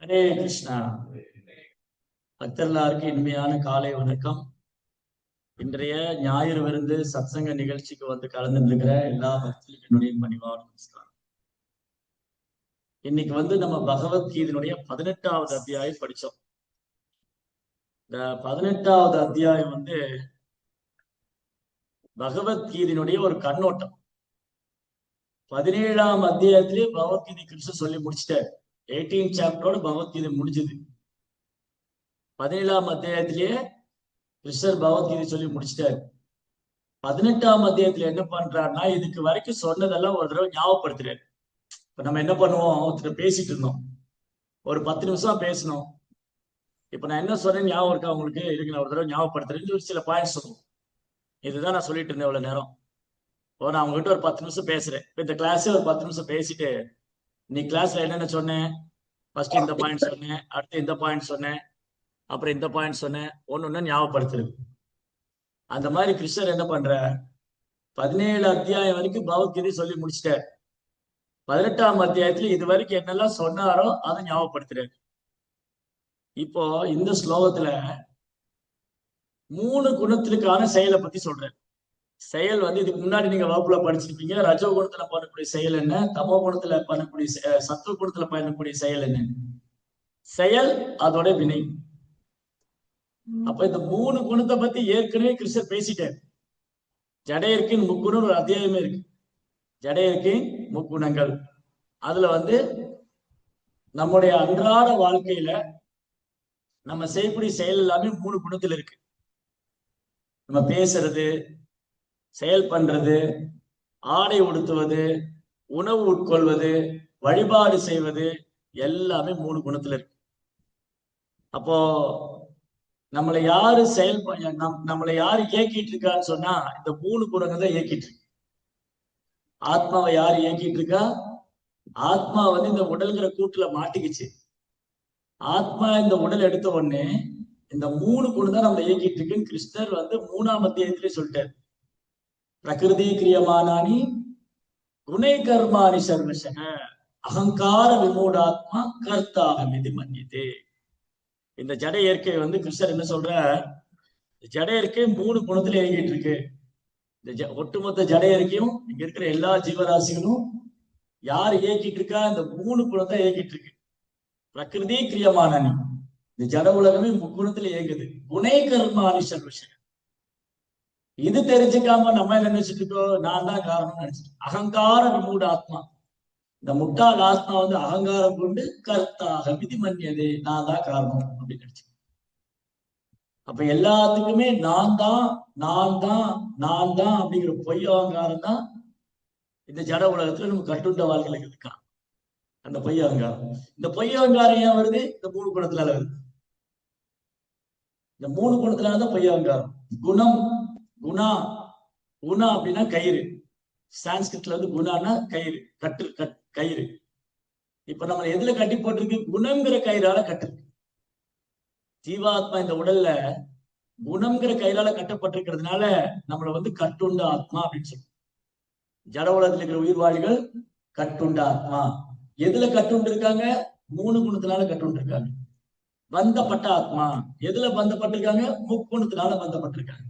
ஹரே கிருஷ்ணா. பக்தர்களுக்கு இனிமையான காலை வணக்கம். இன்றைய ஞாயிறு விருந்து சத்சங்க நிகழ்ச்சிக்கு வந்து கலந்துருக்கிற எல்லா பக்தர்களுக்கும் என்னுடைய பணிவான நமஸ்காரம். இன்னைக்கு வந்து நம்ம பகவத்கீதையினுடைய 18வது அத்தியாயம் படிச்சோம். இந்த 18வது அத்தியாயம் வந்து பகவத்கீதையினுடைய ஒரு கண்ணோட்டம். 17ஆம் அத்தியாயத்திலே பகவத்கீதை கிருஷ்ணன் சொல்லி முடிச்சிட்டார். 18 சாப்டரோட பகவத்கீதை முடிஞ்சது. 17ஆம் அத்தியாயத்திலேயே கிருஷ்ணர் பகவத்கீதை சொல்லி முடிச்சிட்டாரு. 18ஆம் அத்தியாயத்துல என்ன பண்றாருன்னா, இதுக்கு வரைக்கும் சொன்னதெல்லாம் ஒரு தடவை ஞாபகப்படுத்துறாரு. இப்ப நம்ம என்ன பண்ணுவோம், ஒருத்தர் பேசிட்டு இருந்தோம், ஒரு 10 நிமிஷம் பேசணும். இப்ப நான் என்ன சொன்னேன்னு ஞாபகம் இருக்கா உங்களுக்கு? இருக்கு, நான் ஒரு தடவை ஞாபகப்படுத்துறேன். ஒரு சில பாயிண்ட்ஸ் சொல்லுவோம். இதுதான் நான் சொல்லிட்டு இருந்தேன் இவ்வளவு நேரம். இப்போ நான் உங்ககிட்ட ஒரு 10 நிமிஷம் பேசுறேன். இப்ப இந்த கிளாஸே ஒரு 10 நிமிஷம் பேசிட்டு, நீ கிளாஸ்ல என்னென்ன சொன்னேன், ஃபர்ஸ்ட் இந்த பாயிண்ட் சொன்னேன், அடுத்து இந்த பாயிண்ட் சொன்னேன், அப்புறம் இந்த பாயிண்ட் சொன்னேன், ஒன்னு ஞாபகப்படுத்துறது. அந்த மாதிரி கிருஷ்ணர் என்ன பண்ற, 17 அத்தியாயம் வரைக்கும் பகவத்கீதை சொல்லி முடிச்சிட்டார். 18ஆம் அத்தியாயத்துல இது வரைக்கும் என்னெல்லாம் சொன்னாரோ அதை ஞாபகப்படுத்துறாரு. இப்போ இந்த ஸ்லோகத்துல 3 குணத்திற்கான செயலை பத்தி சொல்றாரு. செயல் வந்து இதுக்கு முன்னாடி நீங்க வகுப்புல படிச்சிருப்பீங்க. ரஜோ குணத்துல பண்ணக்கூடிய செயல் என்ன, தமோ குணத்துல பண்ணக்கூடிய சத்துவ குணத்துல பண்ணக்கூடிய செயல் என்ன, செயல் அதோட வினை. அப்ப இந்த 3 குணத்தை பத்தி ஏற்கனவே கிருஷ்ணர் பேசிட்டார். ஜடையர்க்கின் முக்குணம் ஒரு அத்தியாயமே இருக்கு. ஜடையர்க்கின் முக்குணங்கள். அதுல வந்து நம்முடைய அன்றாட வாழ்க்கையில நம்ம செய்யக்கூடிய செயல் எல்லாமே 3 குணத்துல இருக்கு. நம்ம பேசுறது, செயல் பண்றது, ஆடை உடுத்துவது, உணவு உட்கொள்வது, வழிபாடு செய்வது எல்லாமே 3 குணத்துல இருக்கு. அப்போ நம்மளை யாரு நம்மளை யாரு இயக்கிட்டு இருக்கான்னு சொன்னா இந்த 3 குணங்கள் தான் இயக்கிட்டு இருக்கு. ஆத்மாவை யாரு இயக்கிட்டு இருக்கா? ஆத்மா வந்து இந்த உடல்கிற கூட்டுல மாட்டிக்கிச்சு. ஆத்மா இந்த உடல் எடுத்த உடனே இந்த 3 குணம் தான் நம்மளை இயக்கிட்டு இருக்குன்னு கிருஷ்ணர் வந்து 3ஆம் அத்தியாயத்திலே சொல்லிட்டார். பிரகிருதி கிரியமானானி குணை கர்மானி சர்வசக அகங்கார விமூடாத்மா கர்த்தாகம் இது மன்னியதே. இந்த ஜட இயற்கை வந்து கிருஷ்ணர் என்ன சொல்ற, ஜட இயற்கை 3 குணத்துல இயங்கிட்டு இருக்கு. இந்த ஒட்டுமொத்த ஜட இயற்கையும் இங்க இருக்கிற எல்லா ஜீவராசிகளும் யார் இயக்கிட்டு இருக்கா? இந்த 3 குணத்தை இயக்கிட்டு இருக்கு. பிரகிருதி கிரியமானனி, இந்த ஜட உலகமே முக்குணத்துல இயங்குது. குணை கர்மானி சர்வசக. இது தெரிஞ்சுக்காம நம்ம என்ன நினைச்சிட்டு இருக்கோம், நான் தான் காரணம் நினைச்சிட்டு. அகங்கார விமூட ஆத்மா, இந்த முட்டாள் ஆத்மா வந்து அகங்காரம் கொண்டு கர்த்தாக விதி மன்னியது, நான் தான் காரணம் அப்படின்னு நினைச்சு. அப்ப எல்லாத்துக்குமே நான் தான் நான் தான் நான் தான் அப்படிங்கிற பொய் அகங்காரம் தான் இந்த ஜட உலகத்துல நம்ம கட்டுண்ட வாழ்க்கையில இருக்கான். அந்த பொய் அகங்காரம். இந்த பொய் அகங்காரம் ஏன் வருது? இந்த 3 குணத்தினால வருது. இந்த 3 குணத்தினாலதான் பொய் அகங்காரம். குணம், குணா. குணா அப்படின்னா கயிறு. சான்ஸ்கிரிட்ல வந்து குணான்னா கயிறு, கயிறு. இப்ப நம்ம எதுல கட்டி போட்டிருக்கு? குணம்ங்கிற கயிறால கட்டிருக்கு. ஜீவாத்மா இந்த உடல்ல குணம்ங்கிற கயிறால கட்டப்பட்டிருக்கிறதுனால நம்மளை வந்து கட்டுண்ட ஆத்மா அப்படின்னு சொல்லுவோம். ஜட உலகத்துல இருக்கிற உயிர்வாழிகள் கட்டுண்ட ஆத்மா. எதுல கட்டுண்டு இருக்காங்க? 3 குணத்தினால கட்டுண்டு இருக்காங்க. பந்தப்பட்ட ஆத்மா. எதுல பந்தப்பட்டிருக்காங்க? முக்குணத்தினால பந்தப்பட்டிருக்காங்க.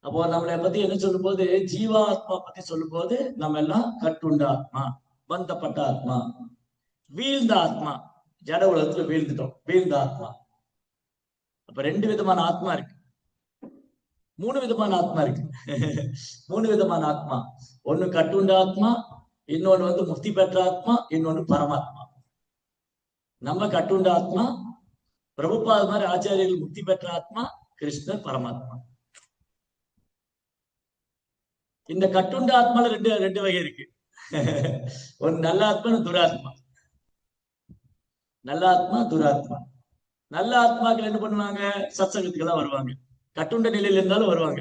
அப்போ நம்மளை பத்தி என்ன சொல்லும் போது, ஜீவாத்மா பத்தி சொல்லும் போது நம்ம எல்லாம் கட்டுண்ட ஆத்மா, பந்தப்பட்ட ஆத்மா, வீழ்ந்த ஆத்மா. ஜட உலகத்துல வீழ்ந்துட்டோம், வீழ்ந்த ஆத்மா. அப்ப 2 விதமான ஆத்மா இருக்கு, 3 விதமான ஆத்மா இருக்கு. 3 விதமான ஆத்மா. ஒண்ணு கட்டுண்ட ஆத்மா, இன்னொன்னு வந்து முக்தி பெற்ற ஆத்மா, இன்னொன்னு பரமாத்மா. நம்ம கட்டுண்ட ஆத்மா, பிரபுபாத மாதிரி ஆச்சாரியர்கள் முக்தி பெற்ற ஆத்மா, கிருஷ்ணர் பரமாத்மா. இந்த கட்டுண்ட ஆத்மால ரெண்டு வகை இருக்கு. ஒரு நல்ல ஆத்மா, துராத்மா. நல்ல ஆத்மா, துராத்மா. நல்ல ஆத்மாக்கள் என்ன பண்ணுவாங்க? சத்சங்கத்துக்கெல்லாம் வருவாங்க. கட்டுண்ட நிலையில இருந்தாலும் வருவாங்க.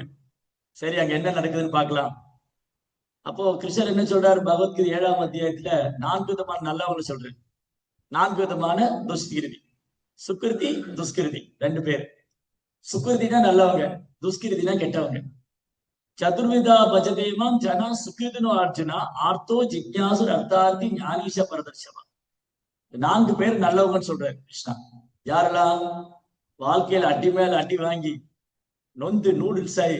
சரி, அங்க என்ன நடக்குதுன்னு பார்க்கலாம். அப்போ கிருஷ்ணர் என்ன சொல்றாரு? பகவத்கீதை 7ஆம் அத்தியாயத்துல 4 விதமான நல்லவங்க சொல்றேன், 4 விதமான துஷ்கிருதி. சுக்கிருதி, துஷ்கிருதி 2 பேர். சுக்கிருதினா நல்லவங்க, துஷ்கிருதினா கெட்டவங்க. சதுர்விதா பஜதேவம் ஜனா சுக்கிருதினோ அர்ஜுனா ஆர்த்தோ ஜிக்யாசுர் அர்த்தார்த்தி ஞானீஷ பரதர்ஷவா. 4 பேர் நல்லவங்கன்னு சொல்றாரு கிருஷ்ணா. யாரெல்லாம்? வாழ்க்கையில அடி மேல அடி வாங்கி நொந்து நூடுல்ஸ் ஆகி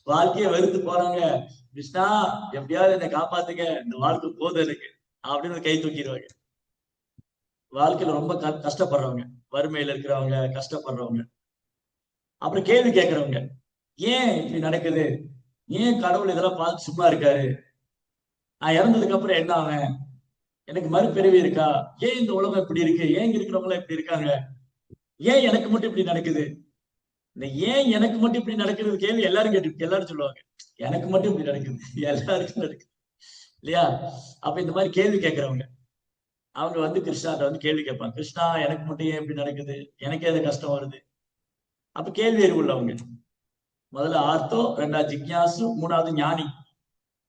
வாழ்க்கையை வெறுத்து போறாங்க. கிருஷ்ணா எப்படியாவது என்னை காப்பாத்துங்க, இந்த வாழ்க்கை போதும் எனக்கு அப்படின்னு கை தூக்கிடுவாங்க. வாழ்க்கையில ரொம்ப கஷ்டப்படுறவங்க, வறுமையில இருக்கிறவங்க, கஷ்டப்படுறவங்க. அப்புறம் கேள்வி கேட்கறவங்க, ஏன் இப்படி நடக்குது, ஏன் கடவுள் இதெல்லாம் பார்த்து சும்மா இருக்காரு, நான் இறந்ததுக்கு அப்புறம் என்ன ஆவேன், எனக்கு மறுபிறவி இருக்கா, ஏன் இந்த உலகம் இப்படி இருக்கு, ஏன் இங்க இருக்கிறவங்க இப்படி இருக்காங்க, ஏன் எனக்கு மட்டும் இப்படி நடக்குது, இந்த ஏன் எனக்கு மட்டும் இப்படி நடக்கிறது கேள்வி எல்லாரும் எல்லாரும் சொல்லுவாங்க. எனக்கு மட்டும் இப்படி நடக்குது, எல்லாருக்கும் நடக்குது இல்லையா? அப்ப இந்த மாதிரி கேள்வி கேட்கறவங்க அவங்க வந்து கிருஷ்ணாட்ட வந்து கேள்வி கேட்பாங்க. கிருஷ்ணா எனக்கு மட்டும் ஏன் இப்படி நடக்குது, எனக்கு எது கஷ்டம் வருது? அப்ப கேள்வி அறிவு உள்ளவங்க. முதல்ல ஆர்த்தோ, 2வது ஜிக்யாசு, 3வது ஞானி.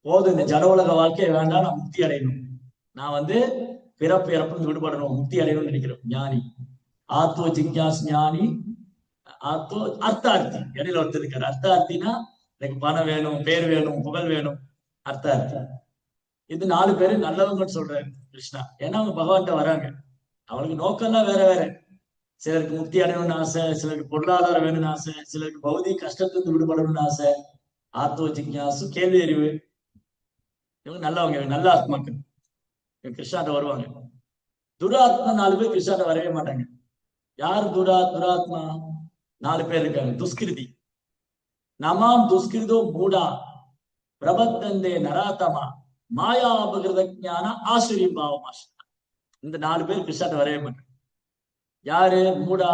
போதும், இந்த ஜட உலக வாழ்க்கையை வேண்டாம், நான் முக்தி அடையணும், நான் வந்து பிறப்பு இறப்பு விடுபடணும், முக்தி அடையணும்னு நினைக்கிறோம் ஞானி. ஆர்த்தோ ஜிக்யாஸ் ஞானி, ஆர்த்தோ அர்த்தார்த்தி. இடையில ஒருத்தர் இருக்காரு அர்த்தார்த்தினா, எனக்கு பணம் வேணும், பேர் வேணும், புகழ் வேணும், அர்த்தார்த்தி. இது 4 பேரு நல்லவங்கன்னு சொல்றாரு கிருஷ்ணா. ஏன்னா அவங்க பகவான்கிட்ட வராங்க, அவங்களுக்கு நோக்கம்லாம் வேற வேற. சிலருக்கு முக்தி அடையணும்னு ஆசை, சிலருக்கு பொருளாதாரம் வேணும்னு ஆசை, சிலருக்கு பௌதிக கஷ்டத்துக்கு விடுபடணும்னு ஆசை. ஆர்த்தோ ஜிக்யாசு கேள்வி அறிவு. இவங்க நல்லவங்க, நல்ல ஆத்மாக்கள், கிருஷ்ணாட்ட வருவாங்க. துராத்மா 4 பேர் கிருஷ்ணாட்ட வரவே மாட்டாங்க. யார் துராத்மா? 4 பேர் இருக்காங்க. துஷ்கிருதி. நமாம் துஷ்கிருதோ மூடா பிரபத்தந்தே நராத்தமா மாயா அபகிருத ஞான ஆசிரியம் பாவமாஷ். இந்த 4 பேர் கிருஷ்ணாட்ட வரவே மாட்டாங்க. யாரு? மூடா.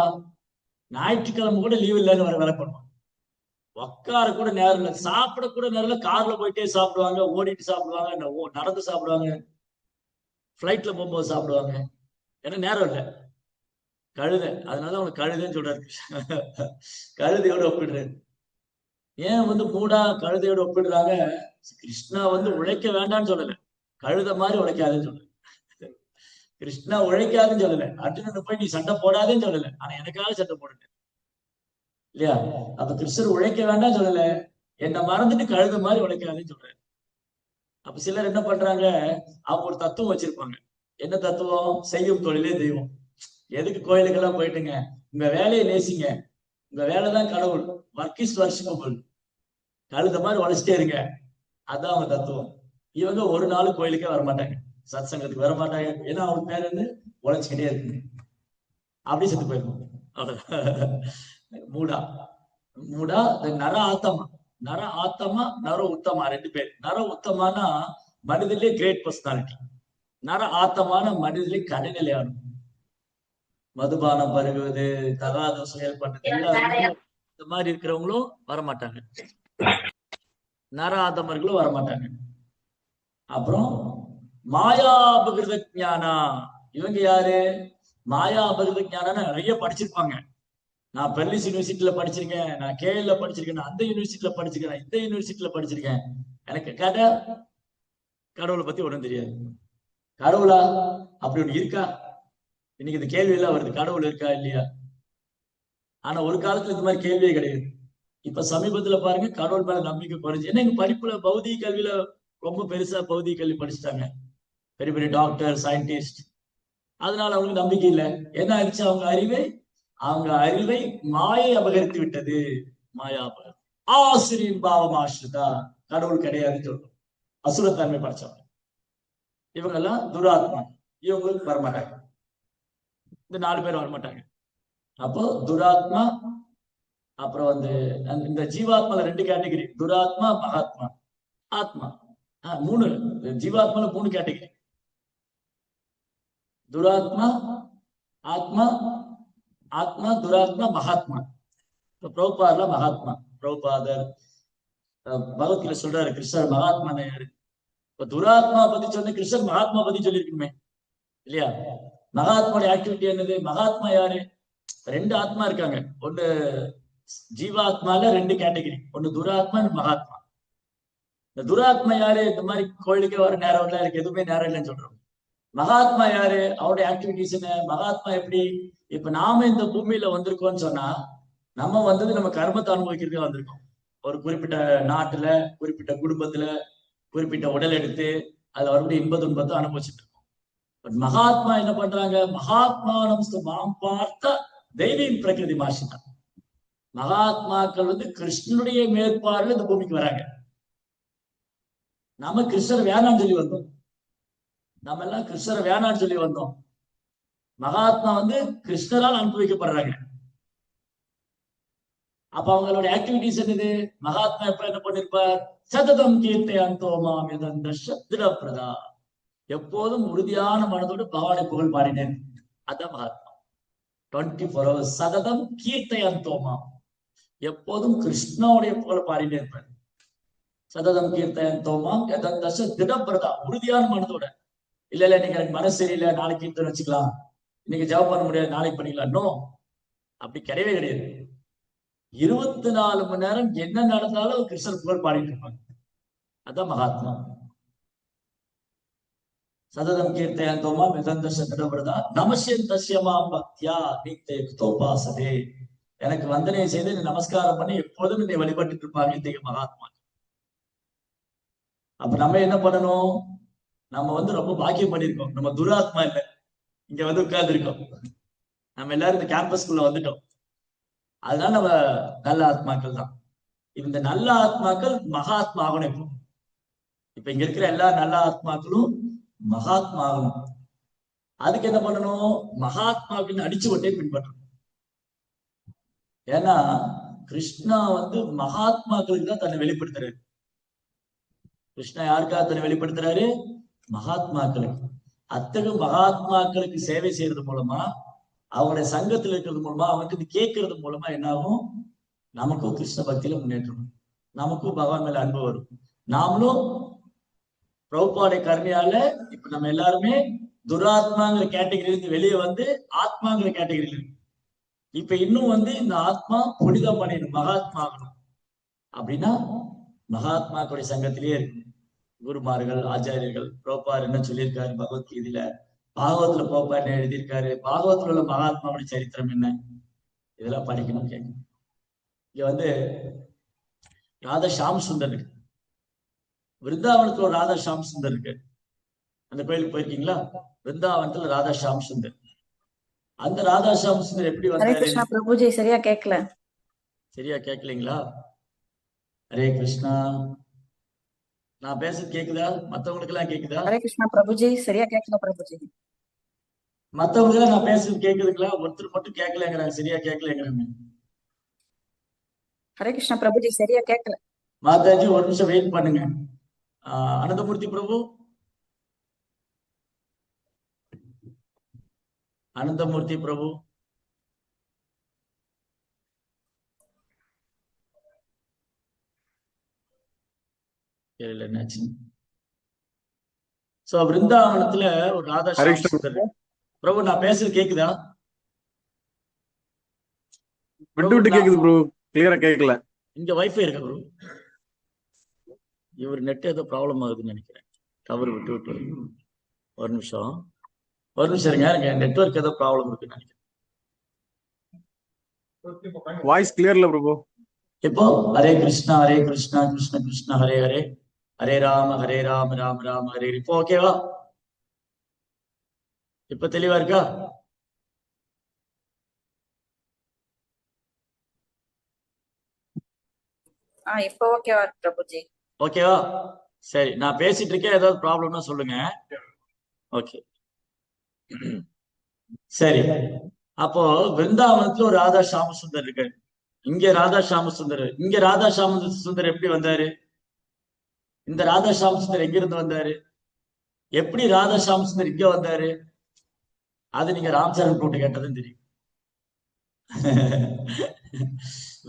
ஞாயிற்றுக்கிழமை கூட லீவ் இல்லைன்னு வேலை பண்ணுவாங்க. உட்கார கூட நேரம் இல்லை, சாப்பிட கூட நேரம் இல்லை. கார்ல போயிட்டே சாப்பிடுவாங்க, ஓடிட்டு சாப்பிடுவாங்க, நடந்து சாப்பிடுவாங்க, பிளைட்ல போகும்போது சாப்பிடுவாங்க. ஏன்னா நேரம் இல்லை. கழுதை, அதனால அவனுக்கு கழுதைன்னு சொல்றாரு. கழுதையோட ஒப்பிடுறாரு. ஏன் வந்து மூடா கழுதையோட ஒப்பிடுறாங்க? கிருஷ்ணா வந்து உழைக்க வேண்டாம்னு சொல்லல, கழுதை மாதிரி உழைக்காதுன்னு சொல்லல. கிருஷ்ணா உழைக்காதுன்னு சொல்லல, அர்ஜுனனை போய் நீ சண்டை போடாதேன்னு சொல்லல, ஆனா எனக்காக சண்டை போடுங்க இல்லையா? அப்ப கிருஷ்ணர் உழைக்க வேண்டாம் சொல்லல, என்னை மறந்துட்டு கழுத மாதிரி உழைக்காதுன்னு சொல்றாரு. அப்ப சிலர் என்ன பண்றாங்க, அவங்க ஒரு தத்துவம் வச்சிருப்பாங்க. என்ன தத்துவம்? செய்யும் தொழிலே தெய்வம். எதுக்கு கோயிலுக்கெல்லாம் போயிட்டுங்க, உங்க வேலையை நேசிங்க, உங்க வேலைதான் கடவுள், ஒர்க் இஸ் வர்ஷிப்பபிள், கழுத மாதிரி உழைச்சிட்டே இருங்க, அதான் அவங்க தத்துவம். இவங்க ஒரு நாள் கோயிலுக்கே வரமாட்டாங்க, சத் சங்கத்துக்கு வரமாட்டாங்க. ஏன்னா அவங்க பேர் வந்து உழைச்சிக்கிட்டே இருக்குங்க, அப்படி செத்து போயிருக்கோம். மூடா. மூடா நர ஆத்தமா. நர ஆத்தமா, நர உத்தமா, 2 பேர். நர உத்தமானா மனிதர்களே கிரேட் பர்சனாலிட்டி. நர ஆத்தமான மனிதர்களே கடைநிலையான, மதுபானம் பருகுவது, தகாத செயல்பட்டது, இந்த மாதிரி இருக்கிறவங்களும் வரமாட்டாங்க, நர ஆத்தமர்களும் வரமாட்டாங்க. அப்புறம் மாயா அபகிருத ஞானா. இவங்க யாரு? மாயா அபகிருத ஞானா நிறைய படிச்சிருப்பாங்க. நான் பெர்லிஸ் யூனிவர்சிட்டியில படிச்சிருக்கேன், நான் கேஎல்ல படிச்சிருக்கேன், அந்த யூனிவர்சிட்டியில படிச்சிருக்கேன், இந்த யூனிவர்சிட்டியில படிச்சிருக்கேன், எனக்கு கேட்ட கடவுளை பத்தி ஒண்ணும் தெரியாது. கடவுளா? அப்படி ஒண்ணு இருக்கா? இன்னைக்கு இந்த கேள்வி எல்லாம் வருது, கடவுள் இருக்கா இல்லையா? ஆனா ஒரு காலத்துல இந்த மாதிரி கேள்வியே கிடையாது. இப்ப சமீபத்துல பாருங்க, கடவுள் மேல நம்பிக்கை குறைஞ்சு. ஏன்னா எங்க படிப்புல பௌதிக கல்வியில ரொம்ப பெருசா பௌதிக கல்வி படிச்சுட்டாங்க, பெரிய பெரிய டாக்டர், சயின்டிஸ்ட். அதனால அவங்களுக்கு நம்பிக்கை இல்லை. என்ன ஆயிடுச்சு? அவங்க அறிவை மாயை அபகரித்து விட்டது. மாயா அபகரித்து ஆசிரியம் பாவம் ஆசிரிதா. கடவுள் கிடையாதுன்னு சொல்றோம், அசுரத்தன்மை படிச்சவங்க. இவங்க எல்லாம் துராத்மா, இவங்களுக்கு வரமாட்டாங்க, இந்த 4 பேர் வரமாட்டாங்க. அப்போ துராத்மா, அப்புறம் வந்து இந்த ஜீவாத்மால 2 கேட்டகரி, துராத்மா, மகாத்மா, ஆத்மா. 3 ஜீவாத்மால 3 கேட்டகரி, துராத்மா, ஆத்மா, ஆத்மா, துராத்மா, மகாத்மா. இப்ப பிரபுபாதர்ல மகாத்மா. பிரபுபாதர் பகவத்கீதை சொல்றாரு, கிருஷ்ணர் மகாத்மா யாரு? இப்ப துராத்மா பத்தி சொன்ன கிருஷ்ணர் மகாத்மா பத்தி சொல்லியிருக்கணுமே இல்லையா? மகாத்மாவோட ஆக்டிவிட்டி என்னது? மகாத்மா யாரு? 2 ஆத்மா இருக்காங்க. ஒண்ணு ஜீவாத்மால 2 கேட்டகரி, ஒண்ணு துராத்மா, மகாத்மா. இந்த துராத்மா யாரு? இந்த மாதிரி கோயிலுக்கே வர நேரம் இல்லை, எனக்கு எதுவுமே நேரம் இல்லைன்னு சொல்றோம். மகாத்மா யாரு? அவருடைய ஆக்டிவிட்டிஸ் என்ன? மகாத்மா எப்படி? இப்ப நாம இந்த பூமியில வந்திருக்கோம்னு சொன்னா, நம்ம வந்தது நம்ம கர்மத்தை அனுபவிக்கிறதுக்கு வந்திருக்கோம். ஒரு குறிப்பிட்ட நாட்டுல, குறிப்பிட்ட குடும்பத்துல, குறிப்பிட்ட உடல் எடுத்து அதுல வரக்கூடிய இன்ப துன்பத்தை அனுபவிச்சுட்டு இருக்கோம். மகாத்மா என்ன பண்றாங்க? மகாத்மானம் மாம் பார்த்த தெய்வீம் பிரகிருதி மாசினா. மகாத்மாக்கள் வந்து கிருஷ்ணனுடைய மேற்பார்வையில் இந்த பூமிக்கு வராங்க. நாம கிருஷ்ணர் வேணான்னு சொல்லி வந்தோம். நம்ம எல்லாம் கிருஷ்ணரை வேணான்னு சொல்லி வந்தோம். மகாத்மா வந்து கிருஷ்ணரால் அனுப்பி வைக்கப்படுறாங்க. அப்ப அவங்களோட ஆக்டிவிட்டிஸ் என்னது? மகாத்மா எப்ப என்ன பண்ணிருப்பார்? சததம் கீர்த்தை அந்தோமாம் எதந்த சத்ரபிரதா. எப்போதும் உறுதியான மனதோடு பகவானை புகழ் பாடினேன். அதான் மகாத்மா. 24 hours சததம் கீர்த்தை அந்தோமாம். எப்போதும் கிருஷ்ணாவுடைய புகழ் பாடினே இருப்பார். சததம் கீர்த்தை அந்தோமாம் எதந்த திடபிரதா. உறுதியான மனதோட. இல்ல இன்னைக்கு எனக்கு மனசு சரியில்லை, நாளைக்கு கீர்த்தனை வச்சுக்கலாம், இன்னைக்கு ஜெபம் பண்ண முடியாது, நாளைக்கு பண்ணிக்கலாம். நோ, அப்படி கிடையவே கிடையாது. 24 மணி நேரம் என்ன நடந்தாலும் கிருஷ்ணர் புகழ் பாடிட்டு இருப்பாங்க. அதான் மகாத்மா. சததம் கீர்த்தயந்தோமா மிதந்த சதபிரதா நமசியன் தசியமாம் பக்தியா நீத்தோபாசதே. எனக்கு வந்தனை செய்து நமஸ்காரம் பண்ணி எப்போதும் என்னை வழிபட்டு இருப்பாங்க இன்றைக்கு மகாத்மா. அப்ப நம்ம என்ன பண்ணணும்? நம்ம வந்து ரொம்ப பாக்கியம் பண்ணிருக்கோம். நம்ம துராத்மா இல்லை, இங்க வந்து உட்கார்ந்து இருக்கோம். நம்ம எல்லாரும் இந்த கேம்பஸ்குள்ள வந்துட்டோம். அதனால நம்ம நல்ல ஆத்மாக்கள் தான். இந்த நல்ல ஆத்மாக்கள் மகாத்மா ஆகணும். இப்ப இங்க இருக்கிற எல்லா நல்ல ஆத்மாக்களும் மகாத்மா ஆகணும். அதுக்கு என்ன பண்ணணும்? மகாத்மாக்கள் அடிச்சு ஒட்டே பின்பற்றணும். ஏன்னா கிருஷ்ணா வந்து மகாத்மாக்களுக்கு தான் தன்னை வெளிப்படுத்துறாரு. கிருஷ்ணா யாருக்காக தன்னை வெளிப்படுத்துறாரு? மகாத்மாக்களுக்கு. அத்தகைய மகாத்மாக்களுக்கு சேவை செய்யறது மூலமா, அவங்களுடைய சங்கத்தில் இருக்கிறது மூலமா, அவனுக்கு கேட்கறது மூலமா என்ன ஆகும்? நமக்கும் கிருஷ்ண பக்தியில முன்னேற்றம், நமக்கும் பகவான் மேல அன்பு வரும். நாமளும் பிரபுபாடைய கருணையால இப்ப நம்ம எல்லாருமே துராத்மாங்கிற கேட்டகரியிலிருந்து வெளியே வந்து ஆத்மாங்கிற கேட்டகரியில இருக்கு. இப்ப இன்னும் வந்து இந்த ஆத்மா புனிதம் பண்ணிடணும், மகாத்மா ஆகணும். அப்படின்னா மகாத்மாக்களுடைய சங்கத்திலேயே இருக்கு. குருமார்கள், ஆச்சாரியர்கள், பிரபுபார் என்ன சொல்லியிருக்காரு பகவத்கீதையில, பாகவத்துல பிரபுபார் என்ன எழுதியிருக்காரு, பாகவத்துல உள்ள மகாத்மாவுடைய சரித்திரம் என்ன, இதெல்லாம் படிக்கணும், கேட்கணும். இங்க வந்து ராதா ஷாம் சுந்தர் இருக்கு. விருந்தாவனத்துல ஒரு ராதா ஷாம் சுந்தர் இருக்கு. அந்த கோயிலுக்கு போயிருக்கீங்களா? விருந்தாவனத்துல ராதா ஷாம் சுந்தர். அந்த ராதா ஷாம் சுந்தர் எப்படி வந்தாரு? பிரபுஜி சரியா கேட்கல. சரியா கேட்கலீங்களா? ஹரே கிருஷ்ணா. நான் பேசுறது கேக்குதா? மத்தவங்களுக்கு எல்லாம் கேக்குதா? ஹரே கிருஷ்ணா பிரபுஜி சரியா கேட்கல. பிரபுஜி மத்தவங்களுக்கு எல்லாம் நான் பேசுறது கேக்குதுங்களா? ஒருத்தர் மட்டும் கேட்கலங்கிறாங்க, சரியா கேட்கலங்கிறாங்க. ஹரே கிருஷ்ணா பிரபுஜி சரியா கேட்கல. மாதாஜி ஒரு நிமிஷம் வெயிட் பண்ணுங்க. அனந்தமூர்த்தி பிரபு, அனந்தமூர்த்தி பிரபு, என்னாச்சு? சோ விருந்தாவனத்துல ஒரு ராதா பிரபு, நான் பேசுறது கேக்குதா? விட்டு விட்டு கேக்குது ப்ரோ, கிளியரா கேட்கல. இங்க வைஃபை இருக்கு ப்ரோ. இவர் நெட் ஏதோ ப்ராப்ளம் ஆகுதுன்னு நினைக்கிறேன். டவர் விட்டு விட்டு ஒரு நிமிஷம் இருங்க. நெட்வொர்க் ஏதோ ப்ராப்ளம் இருக்குன்னு நினைக்கிறேன். வாய்ஸ் கிளியர்ல பிரபு. இப்போ ஹரே கிருஷ்ணா கிருஷ்ண கிருஷ்ண ஹரே ஹரே, ஹரே ராம ராம ராம ஹரே. இப்போ ஓகேவா? இப்ப தெளிவா இருக்கா? இப்போ ஓகேவா பிரபுஜி? ஓகேவா? சரி, நான் பேசிட்டு இருக்கேன், ஏதாவது ப்ராப்ளம்னா சொல்லுங்க. ஓகே, சரி. அப்போ விருந்தாவனத்துல ஒரு ராதா ஷாம சுந்தர் இருக்கு. இங்க ராதா ஷாம சுந்தர், இங்க ராதா ஷாம சுந்தர் எப்படி வந்தாரு? இந்த ராதா ஷாம சுந்தர் எங்க இருந்து வந்தாரு? எப்படி ராதா ஷாம சுந்தர் இங்க வந்தாரு? அது நீங்க ராம்சரண் போட்டு கேட்டதும் தெரியும்.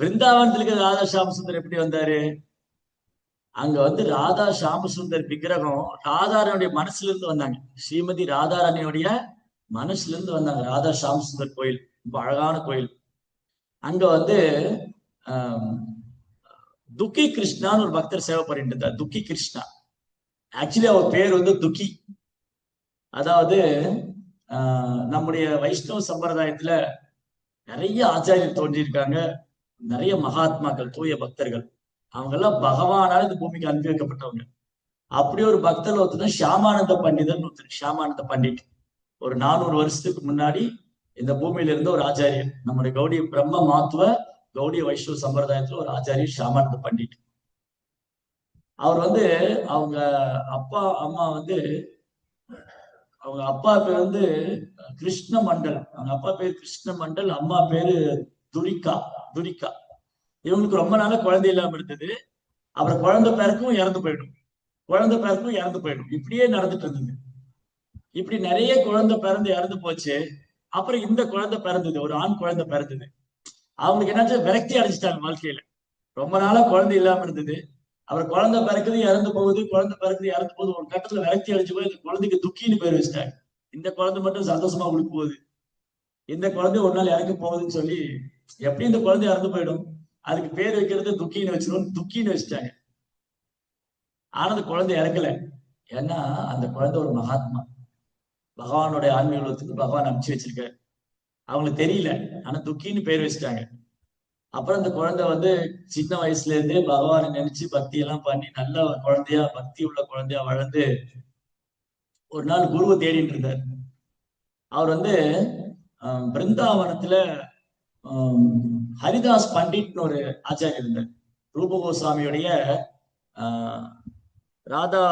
விருந்தாவனத்துக்கு ராதா ஷாம சுந்தர் எப்படி வந்தாரு? அங்க வந்து ராதா ஷாம சுந்தர் விக்கிரகம் ராதாரனுடைய மனசுல இருந்து வந்தாங்க. ஸ்ரீமதி ராதாராணியுடைய மனசுல இருந்து வந்தாங்க. ராதா ஷாம சுந்தர் கோயில் ரொம்ப அழகான கோயில். அங்க வந்து துக்கி கிருஷ்ணான்னு ஒரு பக்தர் சேவை பண்ணிட்டு இருந்தார். துக்கி கிருஷ்ணா, ஆக்சுவலி அவர் பேர் வந்து துக்கி. அதாவது நம்முடைய வைஷ்ணவ சம்பிரதாயத்துல நிறைய ஆச்சாரியர் தோன்றியிருக்காங்க, நிறைய மகாத்மாக்கள், தூய பக்தர்கள். அவங்க எல்லாம் பகவானால இந்த பூமிக்கு அனுப்பி வைக்கப்பட்டவங்க. அப்படி ஒரு பக்தர் ஒருத்தர் ஷியாமானந்த பண்டிதர் ஒருத்தர். ஷியாமானந்த பண்டிட் ஒரு 400 வருஷத்துக்கு முன்னாடி இந்த பூமியில இருந்த ஒரு ஆச்சாரியர், நம்முடைய கௌடிய பிரம்ம மாத்துவ கௌடிய வைஷ்ணவ சம்பிரதாயத்துல ஒரு ஆச்சாரியர் ஷியாமானந்த பண்டிட். அவர் வந்து அவங்க அப்பா அம்மா வந்து, அவங்க அப்பா பேர் வந்து கிருஷ்ண மண்டல். அவங்க அப்பா பேர் கிருஷ்ண மண்டல், அம்மா பேரு துரிகா. துரிகா இவங்களுக்கு ரொம்ப நாளா குழந்தை இல்லாம இருந்தது. அப்புறம் குழந்தை பிறக்கும் இறந்து போயிடும், குழந்தை பிறக்கும் இறந்து போயிடும், இப்படியே நடந்துட்டு இருந்தது. இப்படி நிறைய குழந்தை பிறந்து இறந்து போச்சு. அப்புறம் இந்த குழந்தை பிறந்தது, ஒரு ஆண் குழந்தை பிறந்தது. அவங்களுக்கு என்னாச்சு, விரக்தி அடைஞ்சிட்டாங்க வாழ்க்கையில. ரொம்ப நாளா குழந்தை இல்லாம இருந்தது. அப்புறம் குழந்தை பிறக்குது இறந்து போகுது, குழந்தை பிறக்குது இறந்து போகுது. ஒரு கட்டத்துல விரக்தி அடைஞ்சு போய் இந்த குழந்தைக்கு துக்கின்னு பேர் வச்சுட்டாங்க. இந்த குழந்தை மட்டும் சந்தோஷமா உடுக்கு போகுது, இந்த குழந்தை ஒரு நாள் இறக்க போகுதுன்னு சொல்லி, எப்படி இந்த குழந்தை இறந்து போயிடும், அதுக்கு பேர் வைக்கிறது துக்கின்னு வச்சிடும், துக்கின்னு வச்சுட்டாங்க. ஆனா அந்த குழந்தை இறக்கல. ஏன்னா அந்த குழந்தை ஒரு மகாத்மா, பகவானுடைய ஆன்மீக உலகத்துக்கு பகவான் அனுப்பிச்சு வச்சிருக்காரு. அவங்களுக்கு தெரியல, ஆனா துக்கின்னு பேர் வச்சுட்டாங்க. அப்புறம் அந்த குழந்தை வந்து சின்ன வயசுல இருந்தே பகவானை நினைச்சு பக்தி எல்லாம் பண்ணி நல்ல ஒரு குழந்தையா, பக்தி உள்ள குழந்தையா வளர்ந்து ஒரு நாள் குருவை தேடிட்டு இருந்தார். அவர் வந்து பிருந்தாவனத்துல ஹரிதாஸ் பண்டிட்னு ஒரு ஆச்சாரியர் இருந்தார். ரூப கோஸ்வாமியுடைய ராதா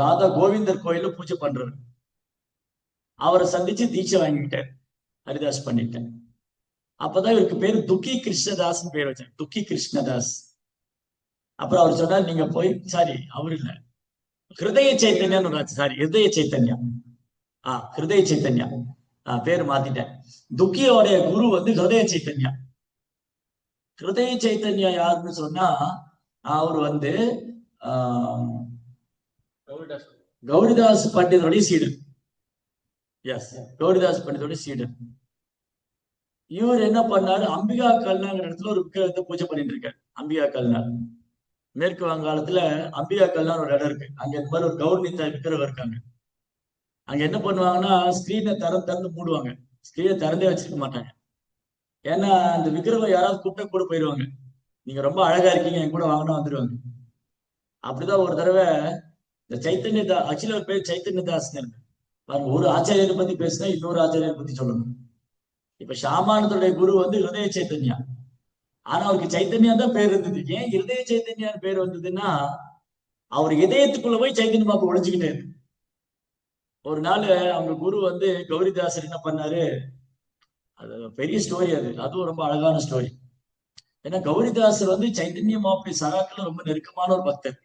ராதா கோவிந்தர் கோயில பூஜை பண்றவர். அவரை சந்திச்சு தீட்சை வாங்கிட்டார் ஹரிதாஸ் பண்டிட். அப்பதான் இவருக்கு பேரு துக்கி கிருஷ்ணதாஸ் பேர் வச்சாங்க, துக்கி கிருஷ்ணதாஸ். அப்புறம் அவர் சொன்னார், நீங்க போய், சாரி அவர் இல்ல, ஹிருதய சைத்தன்யான்னு ஒரு, சாரி ஹிருதய சைத்தன்யா, ஹிருதய சைத்தன்யா, பேரு மாத்திட்டேன். துக்கியோடைய குரு வந்து ஹிருதய சைத்தன்யா. ஹிருதய சைத்தன்யா யாருன்னு சொன்னா, அவர் வந்து கௌரிதாஸ் பண்டிதருடைய சீடர். எஸ், கௌரிதாஸ் பண்டிதருடைய சீடர். இவர் என்ன பண்ணாரு, அம்பிகா கல்னாங்கிற இடத்துல ஒரு விக்கிரகத்தை பூஜை பண்ணிட்டு இருக்காரு. அம்பிகா கல்னா மேற்கு வங்காளத்துல அம்பிகா கல்னான்னு ஒரு இடம் இருக்கு. அங்க இந்த மாதிரி ஒரு கௌரணித்த விக்கிரகம் இருக்காங்க. அங்க என்ன பண்ணுவாங்கன்னா, ஸ்கிரீனை திறந்து மூடுவாங்க, ஸ்கிரீனை திறந்தே வச்சிருக்க மாட்டாங்க. ஏன்னா அந்த விக்கிரகம் யாராவது கூப்பிட்ட கூட போயிடுவாங்க, நீங்க ரொம்ப அழகா இருக்கீங்க என் கூட வாங்கினா வந்துருவாங்க. அப்படிதான் ஒரு தடவை இந்த சைத்தன்ய ஆக்சுவலி ஒரு பேர் சைத்தன்யதாஸ் இருக்கு. ஒரு ஆச்சாரியரை பத்தி பேசினா இன்னொரு ஆச்சாரியரை பத்தி சொல்லணும். இப்ப ஷியாமானந்தருடைய குரு வந்து ஹிருதய சைத்தன்யா, ஆனா அவருக்கு சைத்தன்யா தான் பேர் இருந்தது. ஏன் ஹிருதய சைத்தன்யான்னு பேர் வந்ததுன்னா, அவர் இதயத்துக்குள்ள போய் சைத்தன்ய மாப்பு ஒழிஞ்சுக்கிட்டே இருக்கு. ஒரு நாள் அவங்க குரு வந்து கௌரிதாசர் என்ன பண்ணாரு, அது பெரிய ஸ்டோரி, அதுவும் ரொம்ப அழகான ஸ்டோரி. ஏன்னா கௌரிதாசர் வந்து சைத்தன்ய மாப்புடைய சகாக்கள் ரொம்ப நெருக்கமான ஒரு பக்தர்.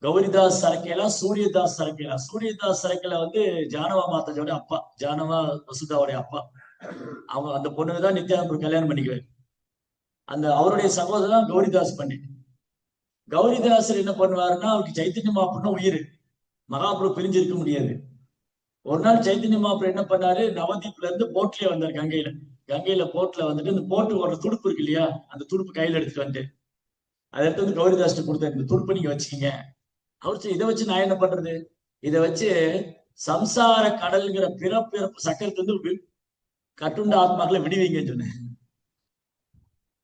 கௌரிதாஸ் சரக்கேலா, சூரியதாஸ் சரக்கேலா. சூரியதாஸ் சரக்கேலா வந்து ஜானவா மாதாஜோட அப்பா, ஜானவா வசுதாவுடைய அப்பா. அவங்க அந்த பொண்ணுக்கு தான் நித்யானந்தபுரம் கல்யாணம் பண்ணிக்குவாரு. அந்த அவருடைய சகோதரன் கௌரிதாஸ் பண்டிட். கௌரிதாசர் என்ன பண்ணுவாருன்னா, அவருக்கு சைத்தன்ய மாப்புன்னா உயிர், மகாபுரு பிரிஞ்சு இருக்க முடியாது. ஒரு நாள் சைத்தன்ய மாப்பு என்ன பண்ணாரு, நவதீப்ல இருந்து போட்லயே வந்தாரு, கங்கையில போட்ல வந்துட்டு, இந்த போட்டு ஓடுற துடுப்பு இருக்கு இல்லையா, அந்த துடுப்பு கையில எடுத்துட்டு வந்துட்டு அதை எடுத்து வந்து கௌரிதாஸ்ட்டு கொடுத்தாரு, இந்த துடுப்பை நீங்க வச்சுக்கீங்க. அவர் இதை வச்சு நான் என்ன பண்றது, இதை வச்சு சம்சார கடல்ங்கிற பிறப்பு சக்கரத்துல இருந்து கட்டுண்ட ஆத்மாக்களை விடுவீங்கன்னு சொன்னேன்.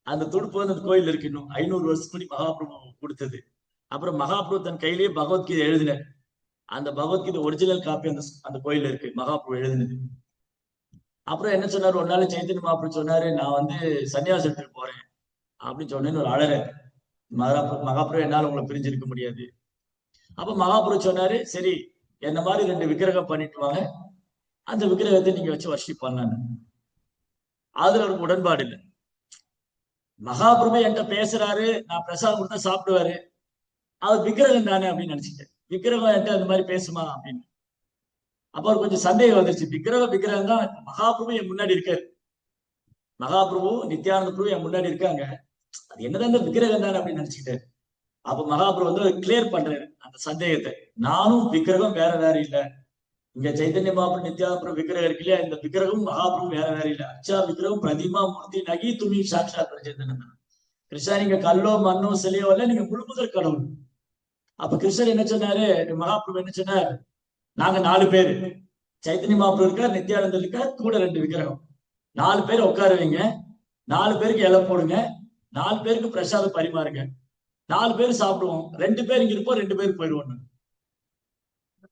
அந்த துடுப்பு வந்து அந்த கோயில் இருக்கு, இன்னும் 500 வருஷத்துக்கு முன்னாடி மகாபிரபு கொடுத்தது. அப்புறம் மகாபிரபு தன் கையிலேயே பகவத்கீதை எழுதினார். அந்த பகவத்கீதை ஒரிஜினல் காப்பி அந்த கோயில்ல இருக்கு, மகாபிரபு எழுதினது. அப்புறம் என்ன சொன்னாரு, ஒரு நாள் சைத்தன்ய மகாபிரபு சொன்னாரு, நான் வந்து சன்னியாசம் எடுத்துட்டு போறேன் அப்படின்னு சொன்னேன்னு ஒரு அழற. மகாபிரபு என்னால உங்களை பிரிஞ்சிருக்க முடியாது. அப்ப மகாபிரபு சொன்னாரு, சரி என்ன மாதிரி 2 விக்கிரகம் பண்ணிட்டு வாங்க, அந்த விக்கிரகத்தை நீங்க வச்சு வர்ஷிப் பண்ணலான்னு. அதுல ஒரு உடன்பாடு இல்லை. மகாபிரபு என்கிட்ட பேசுறாரு, நான் பிரசாதம் கொடுத்தா சாப்பிடுவாரு, அவர் விக்கிரகம் தானே அப்படின்னு நினைச்சுட்டேன். விக்கிரகம் என்கிட்ட அந்த மாதிரி பேசுமா அப்படின்னு. அப்ப அவர் கொஞ்சம் சந்தேகம் வந்துருச்சு. விக்கிரகம் தான், மகாபிரபு என் முன்னாடி இருக்காரு, மகாபிரபு நித்யானந்த பிரபு என் முன்னாடி இருக்காங்க, அது என்னதான் இந்த விக்கிரகம் தானே அப்படின்னு நினைச்சுக்கிட்டாரு. அப்ப மகாபிரபு வந்து கிளியர் பண்றாரு அந்த சந்தேகத்தை. நானும் விக்கிரகம் வேற இல்லை, இங்க சைத்தன்ய மகாபிரபு நித்யானந்த பிரபு விக்கிரகம் இருக்கு இல்லையா, இந்த விக்கிரகம் மகாபிரபு வேற இல்லை. அச்சா விக்கிரகம் பிரதிமா மூர்த்தி நகி துமி சாட்சாத் பிரச்சேதன. கிருஷ்ணா நீங்க கல்லோ மண்ணோ சிலையோ இல்ல, நீங்க முழுமுதல் கடவுள். அப்ப கிருஷ்ணர் என்ன சொன்னாரு, மகாபிரபு என்ன சொன்னார், நாங்க 4 பேரு, சைத்தன்ய மகாபிரபு இருக்கார், நித்யானந்தர் இருக்கார், கூட 2 விக்கிரகம், 4 பேர் உட்கார வைங்க, 4 பேருக்கு இலை போடுங்க, 4 பேருக்கு பிரசாதம் பரிமாறுங்க, 4 பேர் சாப்பிடுவோம், 2 பேர் இங்க இருப்போம், 2 பேர் போயிடுவோம்.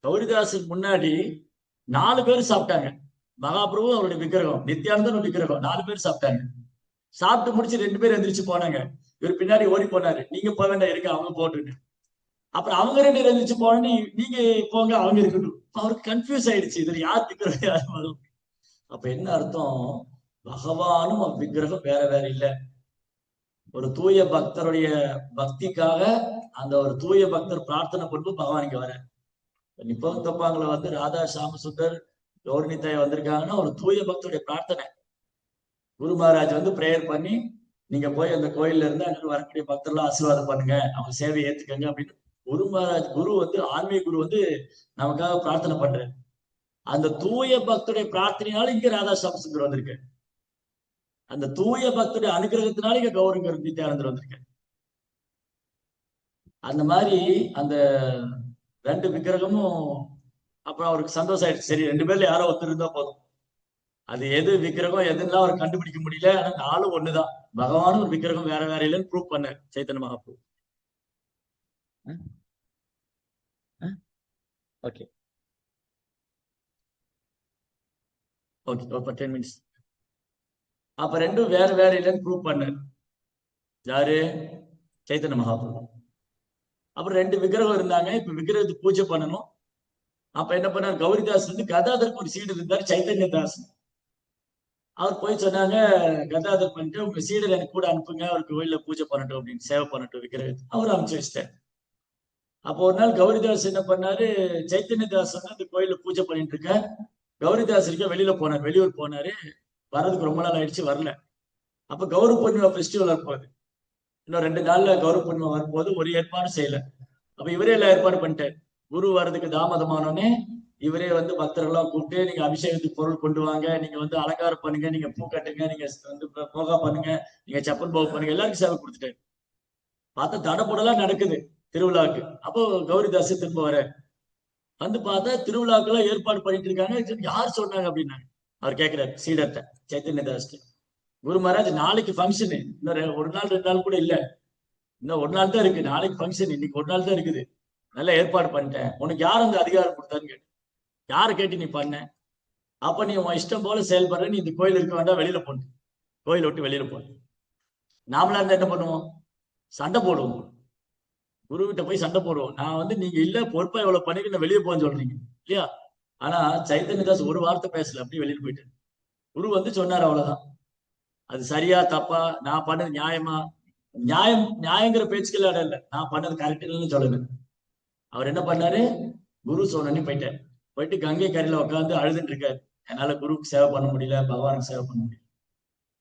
கௌரிதாசுக்கு முன்னாடி 4 பேர் சாப்பிட்டாங்க. மகாபிரபு அவருடைய விக்கிரகம், நித்யானந்தன் விக்கிரகம், 4 பேர் சாப்பிட்டாங்க. சாப்பிட்டு முடிச்சு 2 பேர் எந்திரிச்சு போனாங்க. இவர் பின்னாடி ஓடி போனாரு, நீங்க போக வேண்டாம் இருக்க, அவங்க போட்டுட்டு. அப்புறம் அவங்க 2 பேர் எந்திரிச்சு போனோன்னு நீங்க போங்க, அவங்க இருக்கட்டும். அவருக்கு கன்ஃபியூஸ் ஆயிடுச்சு, இதுல யார் விக்கிரகம் யார் மதம். அப்ப என்ன அர்த்தம்? பகவானும் விக்கிரகம் வேற வேற இல்ல. ஒரு தூய பக்தருடைய பக்திக்காக அந்த ஒரு தூய பக்தர் பிரார்த்தனை பண்ணி பகவான் இங்க வர. நிப்பம் தப்பாங்களை வந்து ராதா சாமசுந்தர் கௌரணித்தாய் வந்திருக்காங்கன்னா ஒரு தூய பக்தருடைய பிரார்த்தனை. குரு மகாராஜ் வந்து பிரேயர் பண்ணி நீங்க போய் அந்த கோயில்ல இருந்து அங்க வரக்கூடிய பக்தர்லாம் ஆசீர்வாதம் பண்ணுங்க, அவங்க சேவையை ஏத்துக்கங்க அப்படின்னு குரு மகாராஜ் குரு வந்து ஆன்மீக குரு வந்து நமக்காக பிரார்த்தனை பண்றாரு. அந்த தூய பக்தருடைய பிரார்த்தனையால இங்க ராதா சாமசுந்தர் வந்திருக்கு. அந்த தூய பக்தருடைய அனுகிரகத்தினால இங்க கௌரங்க நித்யானந்தர் வந்திருக்கு. அந்த மாதிரி அந்த 2 விக்கிரகமும் அப்புறம் அவருக்கு சந்தோஷம் ஆயிடுச்சு. சரி 2 பேர்ல யாரோ ஒருத்தர் இருந்தா போதும். அது எது விக்கிரகம் எதுலாம் அவர் கண்டுபிடிக்க முடியல. ஆனா 4 ஒண்ணுதான். பகவானும் ஒரு விக்கிரகம் வேற வேற இல்லைன்னு ப்ரூவ் பண்ண சைத்தன்ய மகாபிரபு. ஓகே ஓகே, ஒரு 10 மினிட்ஸ். அப்ப 2 வேற வேற இல்லைன்னு ப்ரூவ் பண்ணார் யாரு? சைத்தன்ய மகாபிரபு. அப்புறம் 2 விக்கிரகம் இருந்தாங்க. இப்ப விக்கிரகத்துக்கு பூஜை பண்ணணும். அப்ப என்ன பண்ணார்? கௌரிதாஸ் வந்து கதாதருக்கு ஒரு சீடு இருந்தார், சைத்தன்ய தாஸ். அவர் போய் சொன்னாங்க, கதாதர் பண்ணிட்டு உங்க சீடர் எனக்கு கூட அனுப்புங்க, அவர் கோயில்ல பூஜை பண்ணட்டும் அப்படின்னு, சேவை பண்ணட்டும் விக்கிரகத்தை. அவர் அனுப்பிச்சு வச்சிட்டார். அப்போ ஒரு நாள் கௌரிதாஸ் என்ன பண்ணாரு? சைத்தன்ய தாஸ் வந்து அந்த கோயில்ல பூஜை பண்ணிட்டு இருக்க. கௌரிதாஸ் இருக்க வெளியில போனார், வெளியூர் போனாரு. வர்றதுக்கு ரொம்ப நாள் ஆயிடுச்சு, வரல. அப்ப கௌரி பூர்ணிமா ஃபெஸ்டிவல் வரப்போகுது. இன்னும் 2 நாள்ல கௌரி பூர்ணிமா வரும்போது ஒரு ஏற்பாடு செய்யல. அப்ப இவரே எல்லாம் ஏற்பாடு பண்ணிட்டார். குரு வர்றதுக்கு தாமதமானோடனே இவரே வந்து பக்தர்கள்லாம் கூப்பிட்டு நீங்க அபிஷேகத்துக்கு பொருள் கொண்டு வாங்க, நீங்க வந்து அலங்காரம் பண்ணுங்க, நீங்க பூ கட்டுங்க, நீங்க வந்து போகா பண்ணுங்க, நீங்க செப்பல் போக பண்ணுங்க, எல்லாருக்கும் சேவை கொடுத்துட்டாரு. பார்த்தா தடப்படலாம் நடக்குது திருவிழாவுக்கு. அப்போ கௌரிதாஸ் திரும்ப வர வந்து பார்த்தா திருவிழாக்கெல்லாம் ஏற்பாடு பண்ணிட்டு இருக்காங்க. யார் சொன்னாங்க அப்படின்னாங்க. அவர் கேட்கிறாரு சீடர்கிட்ட, சைத்தன்ய தாஸ். குரு மகாராஜ் நாளைக்கு ஃபங்க்ஷனு, இன்னும் 1 நாள் 2 நாள் கூட இல்ல, இன்னும் 1 நாள் தான் இருக்கு, நாளைக்கு ஃபங்க்ஷன், இன்னைக்கு 1 நாள் தான் இருக்குது, நல்லா ஏற்பாடு பண்ணிட்டேன், உனக்கு யார் அந்த அதிகாரம் கொடுத்தான்னு கேட்டு. யாரை கேட்டு நீ பண்ண? அப்ப நீ உன் இஷ்டம் போல செயல்படுற, நீ இந்த கோயில் இருக்க வேண்டாம், வெளியில போன, கோயிலை விட்டு வெளியில போன. நாமளா இருந்தா என்ன பண்ணுவோம்? சண்டை போடுவோம், குரு கிட்ட போய் சண்டை போடுவோம். நான் வந்து நீங்க இல்ல பொறுப்பா இவ்வளவு பண்ணிட்டு நான் வெளியே போன்னு சொல்றீங்க இல்லையா? ஆனா சைத்தன்ய தாஸ் ஒரு வார்த்தை பேசல, அப்படியே வெளியில போயிட்டு. குரு வந்து சொன்னார், அவ்வளவுதான். அது சரியா தப்பா, நான் பண்ணது நியாயமா, நியாயங்கிற பேச்சுக்கள் இடம் இல்லை, நான் பண்ணது கரெக்ட் இல்லைன்னு சொல்லல. அவர் என்ன பண்ணாரு? குரு சொன்னே போயிட்டார். போயிட்டு கங்கை கரையில உட்காந்து அழுதுட்டு இருக்காரு, என்னால குருவுக்கு சேவை பண்ண முடியல, பகவானுக்கு சேவை பண்ண முடியல.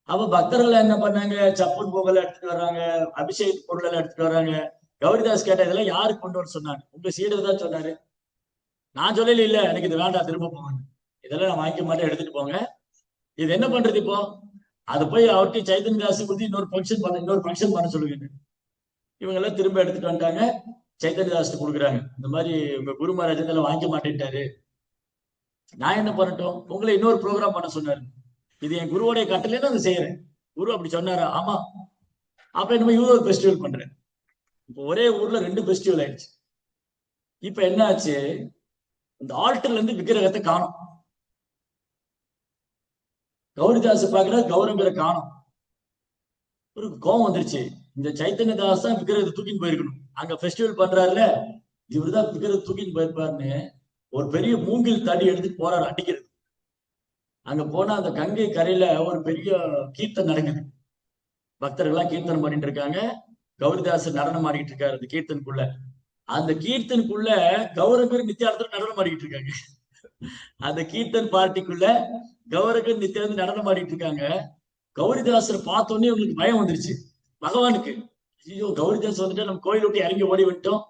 அப்ப பக்தர்கள் என்ன பண்ணாங்க? சப்புன் பொங்கல் எடுத்துட்டு வர்றாங்க, அபிஷேக பொருள் எடுத்துட்டு வர்றாங்க. கௌரிதாஸ் கேட்ட, இதெல்லாம் யாரு கொண்டு வர சொன்னாங்க? உங்க சீடர் தான் சொன்னாரு. நான் சொல்லல, இல்ல எனக்கு இது வேண்டாம், திரும்ப போங்க, இதெல்லாம் நான் வாங்கிக்க மாட்டேன், எடுத்துட்டு போங்க. இது என்ன பண்றது இப்போ? அது போய் அவர்கிட்ட சைத்தன்ய தாஸ் கொடுத்து இன்னொரு ஃபங்க்ஷன் பண்ண சொல்லுவீங்க. இவங்க எல்லாம் திரும்ப எடுத்துட்டு வந்துட்டாங்க. சைத்தன்ய தாஸ் கொடுக்குறாங்க, இந்த மாதிரி உங்க குரு மகாராஜ் இதெல்லாம் வாங்கிக்க மாட்டேன்ட்டாரு, நான் என்ன பண்ணட்டும்? உங்களை இன்னொரு ப்ரோக்ராம் பண்ண சொன்னாரு, இது என் குருவோடைய கட்டளைன்னு அதை செய்யறேன். குரு அப்படி சொன்னாரா? ஆமா. அப்ப என்ன இவரு ஒரு ஃபெஸ்டிவல் பண்றேன். இப்போ ஒரே ஊர்ல 2 ஃபெஸ்டிவல் ஆயிடுச்சு. இப்ப என்ன ஆச்சு? இந்த ஆல்டர்ல இருந்து விக்கிரகத்தை காணும். கௌரிதாஸ் பாக்குற கௌரவங்களை காணும். ஒரு கோபம் வந்துருச்சு, இந்த சைத்தன்ய தாஸ் தான் விக்கிரகத்தை தூக்கின்னு போயிருக்கணும், அங்க ஃபெஸ்டிவல் பண்றாருல, இவருதான் விக்கிரகத்தை தூக்கின்னு போயிருப்பாருன்னு ஒரு பெரிய மூங்கில் தடி எடுத்துட்டு போறாரு அடிக்கிறது. அங்க போனா அந்த கங்கை கரையில ஒரு பெரிய கீர்த்தன் நடக்குது. பக்தர்கள்லாம் கீர்த்தனம் பண்ணிட்டு இருக்காங்க. கௌரிதாசர் நடனம் ஆடிக்கிட்டு இருக்காரு அந்த கீர்த்தனுக்குள்ள. அந்த கீர்த்தனுக்குள்ள கௌரவர் நித்யானந்தர் நடனம் ஆடிக்கிட்டு இருக்காங்க. அந்த கீர்த்தன் பார்ட்டிக்குள்ள கௌரவர் நித்யானந்தர் நடனம் ஆடிட்டு இருக்காங்க. கௌரிதாசரை பார்த்தோன்னே உங்களுக்கு பயம் வந்துருச்சு பகவானுக்கு. ஐயோ, கௌரிதாஸ் வந்துட்டு நம்ம கோயில் விட்டு இறங்கி ஓடி விட்டோம்.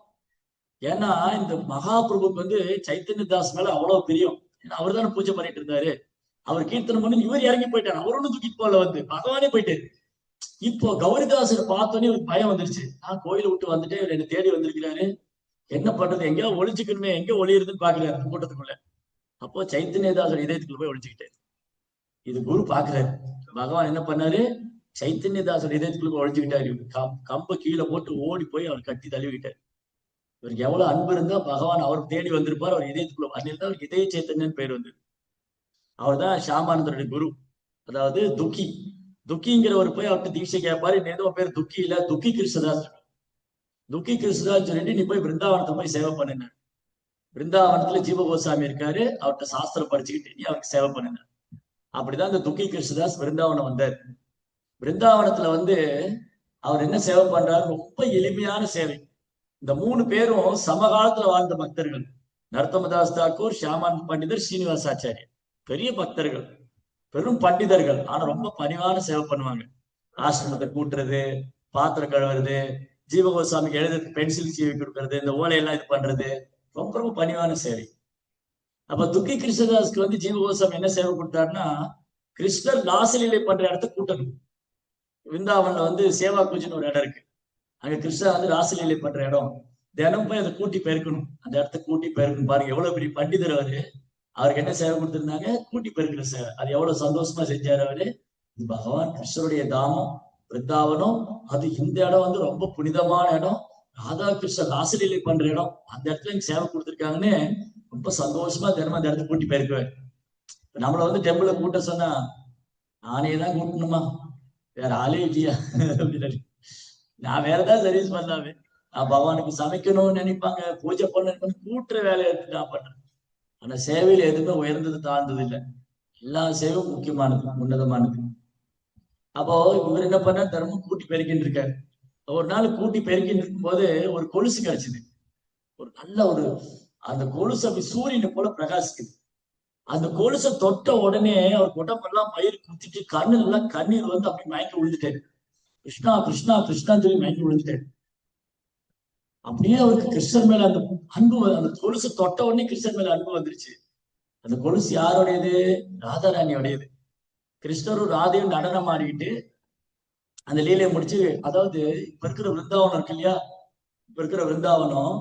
ஏன்னா இந்த மகாபிரபுக்கு வந்து சைத்தன்ய தாஸ் மேல அவ்வளவு பிரியம். ஏன்னா அவர் தானே பூஜை பண்ணிட்டு இருந்தாரு. அவர் கீர்த்தனம் பண்ணி இவர் இறங்கி போயிட்டாரு, அவர் ஒண்ணு தூக்கிட்டு போல, வந்து பகவானே போயிட்டாரு. இப்போ கௌரிதாசரை பார்த்தோன்னே இவருக்கு பயம் வந்துருச்சு. நான் கோயிலை விட்டு வந்துட்டு இவர் என்ன தேடி வந்திருக்கிறாரு, என்ன பண்றது, எங்கேயா ஒளிஞ்சுக்கணுமே, எங்க ஒளியிருதுன்னு பாக்குறாரு அந்த கூட்டத்துக்குள்ள. அப்போ சைத்தன்யதாசர் இதயத்துக்குள்ள போய் ஒளிஞ்சுக்கிட்டாரு. இது குரு பாக்குறாரு. பகவான் என்ன பண்ணாரு? சைத்தன்யதாசர் இதயத்துக்குள்ள போய் ஒளிஞ்சுக்கிட்டாரு. கம்ப கீழே போட்டு ஓடி போய் அவர் கட்டி தழுவிக்கிட்டாரு. இவருக்கு எவ்வளவு அன்பு இருந்தா பகவான் அவர் தேடி வந்திருப்பார், அவர் இதயத்துக்குள்ள அன்னில்தான் அவருக்கு இதய சைத்தன்யன்னு பேர் வந்தது. அவர் தான் ஷாமானந்தருடைய குரு. அதாவது துக்கி துக்கிங்கிறவர் போய் அவர்கிட்ட தீட்சை கேட்பாரு. ஏதோ பேர் துக்கி இல்ல, துக்கி கிருஷ்ணதாஸ். துக்கி கிருஷ்ணதாஸ் சொல்லிட்டு நீ போய் பிருந்தாவனத்தை போய் சேவை பண்ணுன. பிருந்தாவனத்துல ஜீவ கோசாமி இருக்காரு, அவர்கிட்ட சாஸ்திரம் படிச்சுக்கிட்டு நீ அவருக்கு சேவை பண்ணுன. அப்படிதான் இந்த துக்கி கிருஷ்ணதாஸ் பிருந்தாவனம் வந்தார். பிருந்தாவனத்துல அவர் என்ன சேவை பண்றாரு? ரொம்ப எளிமையான சேவை. இந்த 3 பேரும் சமகாலத்துல வாழ்ந்த பக்தர்கள். நரோத்தமதாஸ் தாக்கூர், ஷியாமானந்த பண்டிதர், ஸ்ரீனிவாசாச்சாரியர். பெரிய பக்தர்கள், பெரும் பண்டிதர்கள். ஆனா ரொம்ப பணிவான சேவை பண்ணுவாங்க. ஆசிரமத்தை கூட்டுறது, பாத்திரம் கழுவுறது, ஜீவகோசாமிக்கு எழுதுறதுக்கு பென்சில் சீவி கொடுக்கறது, இந்த ஓலையெல்லாம் இது பண்றது, ரொம்ப ரொம்ப பணிவான சேவை. அப்ப துக்கி கிருஷ்ணதாஸ்க்கு ஜீவகோசாமி என்ன சேவை கொடுத்தாருன்னா, கிருஷ்ணர் ராசலீலை பண்ற இடத்த கூட்டணும். விருந்தாவன்ல சேவா குஜின்னு ஒரு இடம் இருக்கு. அங்க கிருஷ்ணா ராசலீலை பண்ற இடம். தினம் போய் அதை கூட்டி பெருக்கணும். அந்த இடத்த கூட்டி பெருக்கணும். பாருங்க எவ்வளவு பெரிய பண்டிதர் அவரு. அவருக்கு என்ன சேவை கொடுத்திருந்தாங்க? கூட்டி பெருக்கிற சேவை. அது எவ்வளவு சந்தோஷமா செஞ்சாரு அவரு. இது பகவான் கிருஷ்ணருடைய தாமம், பிருந்தாவனம். அது இந்த இடம் ரொம்ப புனிதமான இடம். ராதா கிருஷ்ணர் ராசலீலை பண்ற இடம். அந்த இடத்துல எனக்கு சேவை கொடுத்துருக்காங்கன்னு ரொம்ப சந்தோஷமா தினமும் அந்த இடத்த கூட்டி பெருக்குவேன். நம்மள டெம்பிள கூட்ட சொன்னா, நானே தான் கூட்டணுமா, வேற ஆளே இல்லையா அப்படின்னு. நான் வேற ஏதாவது சர்வீஸ் பண்ணலாமே. நான் பகவானுக்கு சமைக்கணும்னு நினைப்பாங்க, பூஜை பண்ண கூட்டுற வேலையை எடுத்து நான் பண்றேன். ஆனா சேவையில எதுவுமே உயர்ந்தது தாழ்ந்தது இல்லை. எல்லா சேவையும் முக்கியமானது, உன்னதமானது. அப்போ இவர் என்ன பண்ண, தினமும் கூட்டி பெருக்கின்னு இருக்காரு. ஒரு நாள் கூட்டி பெருக்கின்னு இருக்கும் போது ஒரு கொலுசு கிடைச்சது. ஒரு நல்ல அந்த கொலுசு அப்படி சூரியனை போல பிரகாசிக்குது. அந்த கொலுசை தொட்ட உடனே அவர் உடம்பெல்லாம் மயிர் குத்திட்டு கண்ணுல எல்லாம் கண்ணீர் அப்படி மயங்கி விழுந்துட்டாரு. கிருஷ்ணா கிருஷ்ணா கிருஷ்ணான்னு சொல்லி மயங்கி விழுந்துட்டாரு. அப்படியே அவருக்கு கிருஷ்ணர் மேல அந்த அன்பு, அந்த கொலுசு தொட்ட உடனே கிருஷ்ணர் மேல அன்பு வந்துருச்சு. அந்த கொலுசு யாருடையது? ராதாராணியோடையது. கிருஷ்ணரும் ராதையும் நடனம் ஆடிக்கிட்டு அந்த லீலையை முடிச்சு, அதாவது இப்ப இருக்கிற விருந்தாவனம் இருக்கு இல்லையா, இப்ப இருக்கிற விருந்தாவனம்,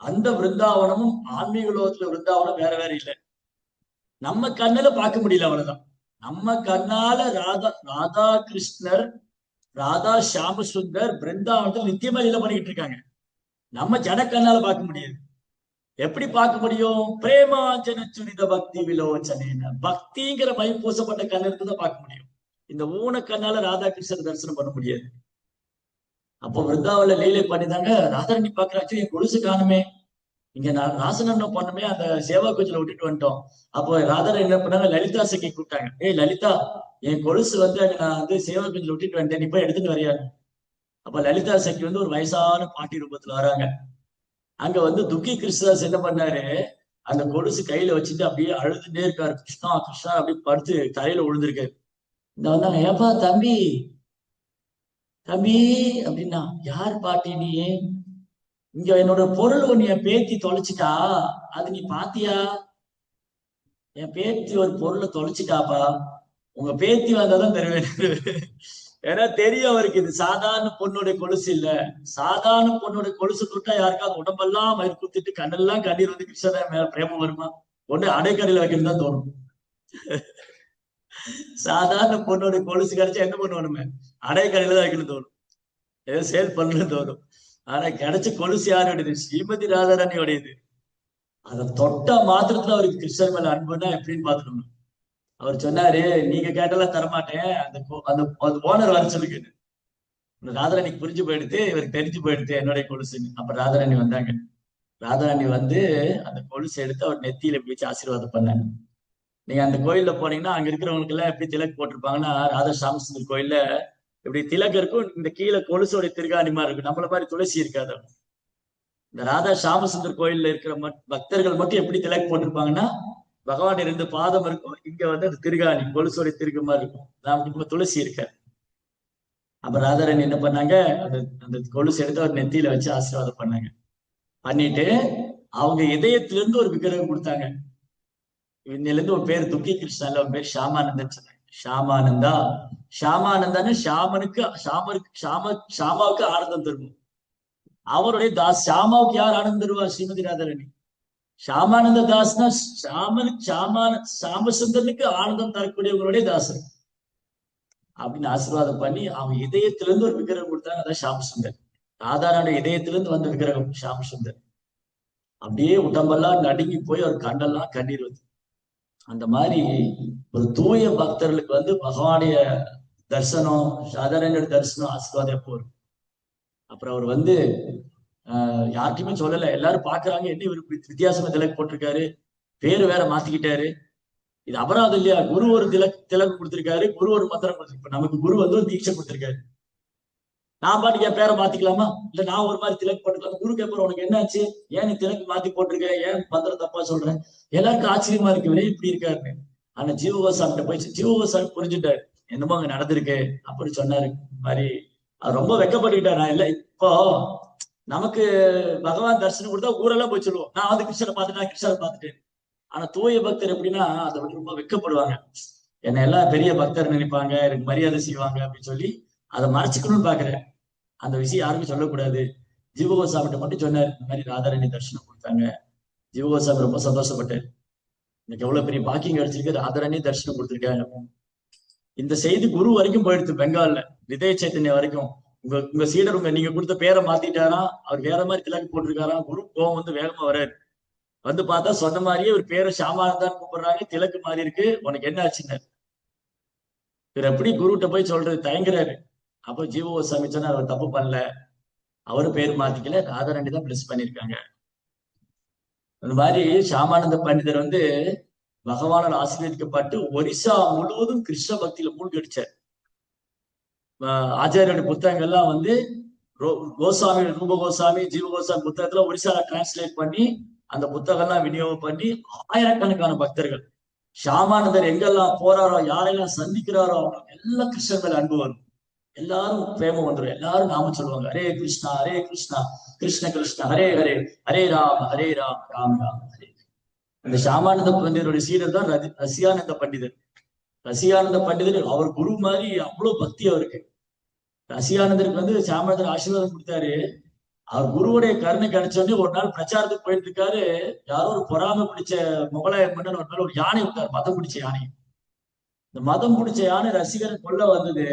அந்த விருந்தாவனமும் ஆன்மீக லோகத்துல விருந்தாவனம் வேற வேற இல்லை. நம்ம கண்ணுல பார்க்க முடியல, அவ்வளவுதான். நம்ம கண்ணால ராதா கிருஷ்ணர், ராதா ஷியாம சுந்தர் பிருந்தாவனத்தில் நித்தியமா லீலை பண்ணிக்கிட்டு இருக்காங்க. நம்ம ஜன கண்ணால பார்க்க முடியாது. எப்படி பார்க்க முடியும்? பிரேமாஞ்சன சுனித பக்தி விலோச்சன, பக்திங்கிற மை பூசப்பட்ட கண்ணு தான் பார்க்க முடியும். இந்த ஊன கண்ணால ராதா கிருஷ்ணர் தரிசனம் பண்ண முடியாது. அப்போ விருந்தாவன லீலை பண்ணிதாங்க. ராதாராணி பாக்குறாச்சு, என் கொலுசு காணுமே, இங்க நான் ராசனம் பண்ணுமே, அந்த சேவா கோச்சில விட்டுட்டு வந்துட்டோம். அப்போ ராதாராணி என்ன பண்ணாங்க, லலிதா சக்கி கூப்பிட்டாங்க. ஏய் லலிதா, என் கொலுசு அங்க நான் சேவா கோச்சில விட்டுட்டு வந்தேன், நீ போய் எடுத்துட்டு வரையாரு. அப்ப லலிதா சக்கி ஒரு வயசான பாட்டி ரூபத்துல வராங்க. அங்க துக்கி கிருஷ்ணதாஸ் என்ன பண்ணாரு, அந்த கொலுசு கையில வச்சுட்டு அப்படியே அழுதுட்டே இருக்காரு. கிருஷ்ணா கிருஷ்ணா அப்படியே படுத்து தலையில விழுந்திருக்காரு. இந்த வந்தாங்க, ஏப்பா தம்பி தம்பி அப்படின்னா, யார் பாட்டி நீ? இங்க என்னோட பொருள் ஒண்ணு என் பேத்தி தொலைச்சிட்டா, அது நீ பாத்தியா? என் பேத்தி ஒரு பொருளை தொலைச்சிட்டாப்பா, உங்க பேத்தி வந்தாதான் தருவேன். ஏன்னா தெரியும் அவருக்கு இது சாதாரண பொண்ணுடைய கொலுசு இல்ல. சாதாரண பொண்ணுடைய கொலுசு தொட்டா யாருக்காவது உடம்பெல்லாம் மயிர் குத்திட்டு கண்ணெல்லாம் கண்ணீர் கிருஷ்ணன் மேல பிரேமம் வருமா? ஒண்ணு அடைக்கடையில வைக்கணும் தான் தோணும். சாதாரண பொண்ணுடைய கொலுசு கிடைச்சா என்ன பண்ணுவானுமே, அடைக்கடையில தான் வைக்கணும் தோணும், ஏதோ சேல் பண்ணணும்னு தோணும். ஆனா கிடைச்ச கொலுசு யாருடையது? ஸ்ரீமதி ராதாராணியோடையது. அதை தொட்ட மாத்திரத்துல அவருக்கு கிருஷ்ணர் மேல அன்புன்னா எப்படின்னு பாத்துக்கணும். அவர் சொன்னாரு, நீங்க கேட்டெல்லாம் தரமாட்டேன், அந்த ஓனர் வர சொல்லுங்க. ராதாராணிக்கு புரிஞ்சு போயிடுது, இவருக்கு தெரிஞ்சு போயிடுது என்னுடைய கொலுசுன்னு. அப்ப ராதாராணி வந்தாங்க. ராதாராணி அந்த கொலுசு எடுத்து அவர் நெத்தியில வச்சு ஆசீர்வாதம் பண்ணாங்க. நீங்க அந்த கோயில்ல போனீங்கன்னா அங்க இருக்கிறவங்களுக்கு எல்லாம் எப்படி திலக்கு போட்டிருப்பாங்கன்னா, ராதா சாமசுந்தர் கோயில்ல இப்படி திலக்கு இருக்கும், இந்த கீழே கொலுசோடைய திருகாணிமா இருக்கும். நம்மள மாதிரி துளசி இருக்காது. இந்த ராதா சாமசுந்தர் கோயில்ல இருக்கிற பக்தர்கள் மட்டும் எப்படி திலக்கு போட்டிருப்பாங்கன்னா, பகவான் 2 பாதம் இருக்கும், இங்க அந்த திருகாணி கொலுசோடைய திருகு மாதிரி இருக்கும். நமக்கு துளசி இருக்க. அப்ப ராதாராணி என்ன பண்ணாங்க, அந்த கொலுசு எடுத்து அவர் நெத்தியில வச்சு ஆசீர்வாதம் பண்ணாங்க. பண்ணிட்டு அவங்க இதயத்திலிருந்து ஒரு விக்கிரகம் கொடுத்தாங்க. இன்னில இருந்து ஒரு பேர் துக்கி கிருஷ்ணால ஒரு பேர் ஷாமானந்தன் சொன்னாங்க. ஷாமானந்தா, ஷாமானந்தான்னு ஷாமாவுக்கு ஆனந்தம் தருவோம். அவருடைய தாஸ் ஷாமாவுக்கு யார் ஆனந்தம் தருவா? ஸ்ரீமதி ராதாராணி. ஷாமானந்த தாஸ்னா சாமசுந்தரனுக்கு ஆனந்தம் தரக்கூடியவங்களுடைய தாசர் அப்படின்னு ஆசீர்வாதம் பண்ணி அவங்க இதயத்திலிருந்து ஒரு விக்கிரகம் கொடுத்தாங்க. அதான் ஷாமசுந்தர். ராதாராணுடைய இதயத்திலிருந்து வந்த விக்கிரகம் ஷாமசுந்தர். அப்படியே உடம்பெல்லாம் நடுங்கி போய் அவர் கண்ணெல்லாம் கண்ணீர் வந்து. அந்த மாதிரி ஒரு தூய பக்தர்களுக்கு வந்து பகவானுடைய தரிசனம், சாதாரண தரிசனம், ஆசீர்வாதம் எப்போ வரும். அப்புறம் அவர் வந்து யார்கிட்டயுமே சொல்லல. எல்லாரும் பாக்குறாங்க, என்ன இவர் வித்தியாசமா திலக்கு போட்டிருக்காரு, பேரு வேற மாத்திக்கிட்டாரு. இது அபராதம் இல்லையா? குரு ஒரு திலக்கு கொடுத்திருக்காரு, குரு ஒரு மந்திரம் கொடுத்திருக்காரு. நமக்கு குரு வந்து ஒரு தீட்சை கொடுத்திருக்காரு. நான் பாட்டுக்கு என் பேரை மாத்திக்கலாமா? இல்ல நான் ஒரு மாதிரி திலக்கு போட்டுக்கலாம். குரு கேட்பாரு, உனக்கு என்னாச்சு, ஏன் நீ திலக்கு மாத்தி போட்டிருக்க, ஏன் மந்திரம் தப்பா சொல்றேன்? எல்லாருக்கும் ஆச்சரியமா இருக்கு, இவரே இப்படி இருக்காருன்னு. ஆனா ஜீவகோசாமிட்ட போயிடுச்சு. ஜீவகோசாமி புரிஞ்சுட்டாரு, என்னமோ அங்க நடந்திருக்கு அப்படின்னு சொன்னாரு. மாதிரி அவர் ரொம்ப வெக்கப்பட்டுக்கிட்டாரு. நான் இல்ல, இப்போ நமக்கு பகவான் தரிசனம் கொடுத்தா ஊரெல்லாம் போய் சொல்லுவோம், நான் வந்து கிருஷ்ணனை பார்த்துட்டேன், கிருஷ்ணனை பார்த்துட்டேன். ஆனா தூய பக்தர் எப்படின்னா அதை வந்து ரொம்ப வெக்கப்படுவாங்க. என்னை எல்லாம் பெரிய பக்தர் நினைப்பாங்க, எனக்கு மரியாதை செய்வாங்க அப்படின்னு சொல்லி அதை மறைச்சுக்கணும்னு பாக்குறேன். அந்த விஷயம் யாருக்கும் சொல்லக்கூடாது. ஜீவகோசாமிட்ட மட்டும் சொன்னார், இந்த மாதிரி ராதாராணி தரிசனம் கொடுத்தாங்க. ஜீவகோசாமி ரொம்ப சந்தோஷப்பட்டார், எனக்கு எவ்வளவு பெரிய பாக்கியம் கிடைச்சிருக்கு, ராதாராணி தரிசனம் கொடுத்துருக்காங்க. இந்த செய்தி குரு வரைக்கும் போயிடுது, பெங்கால்ல விதய சைத்தன்யா வரைக்கும். உங்க சீடர் நீங்க கொடுத்த பேரை மாத்திட்டாரா, அவர் வேற மாதிரி திலக்கு போட்டிருக்காரா. குரு கோவம் வந்து வேகமா வராரு. வந்து பார்த்தா சொன்ன மாதிரியே ஒரு பேரை ஷாமானந்தான் கூப்பிடுறாங்க, திலக்கு மாறி இருக்கு, உனக்கு என்ன ஆச்சுன்னு. இவர் எப்படி குருகிட்ட போய் சொல்றது, தயங்குறாரு. அப்போ ஜீவகோசாமி சொன்னா, அவர் தப்பு பண்ணல, அவரு பேர் மாத்திக்கல, ராதாராணி தான் பிளஸ் பண்ணிருக்காங்க. அந்த மாதிரி ஷாமானந்த பண்டிதர் வந்து பகவானால் ஆசீர்வதிக்கப்பட்டு ஒரிசா முழுவதும் கிருஷ்ண பக்தியில மூழ்கடிச்சார். ஆச்சாரியோட புத்தகங்கள்லாம் வந்து கோசாமி, ரூப கோசாமி, ஜீவகோசாமி புத்தகத்துல ஒரிசால டிரான்ஸ்லேட் பண்ணி அந்த புத்தகம்லாம் விநியோகம் பண்ணி ஆயிரக்கணக்கான பக்தர்கள். ஷாமானந்தர் எங்கெல்லாம் போறாரோ, யாரெல்லாம் சந்திக்கிறாரோ அவங்க எல்லாம் கிருஷ்ணன் மேல அன்பு வரும், எல்லாரும் பிரேமம் வந்துடும், எல்லாரும் நாம சொல்லுவாங்க, ஹரே கிருஷ்ணா ஹரே கிருஷ்ணா கிருஷ்ண கிருஷ்ண ஹரே ஹரே, ஹரே ராம் ராம் ராம் ஹரே. அந்த ஷாமானந்த பண்டிதருடைய சீடர் தான் ரசியானந்த பண்டிதர். ரசியானந்த பண்டிதர் அவர் குரு மாதிரி அவ்வளவு பக்தி அவருக்கு. ரசியானந்தருக்கு வந்து ஷாமானந்தர் ஆசீர்வாதம் கொடுத்தாரு. அவர் குருவுடைய கருணை கிடைச்சோடனே ஒரு நாள் பிரச்சாரத்துக்கு போயிட்டு இருக்காரு. யாரோ ஒரு பொறாமை பிடிச்ச முகலாய மன்னன் ஒரு நாள் ஒரு யானை விட்டார், மதம் பிடிச்ச யானை. இந்த மதம் பிடிச்ச யானை ரசிகரை கொல்ல வந்தது.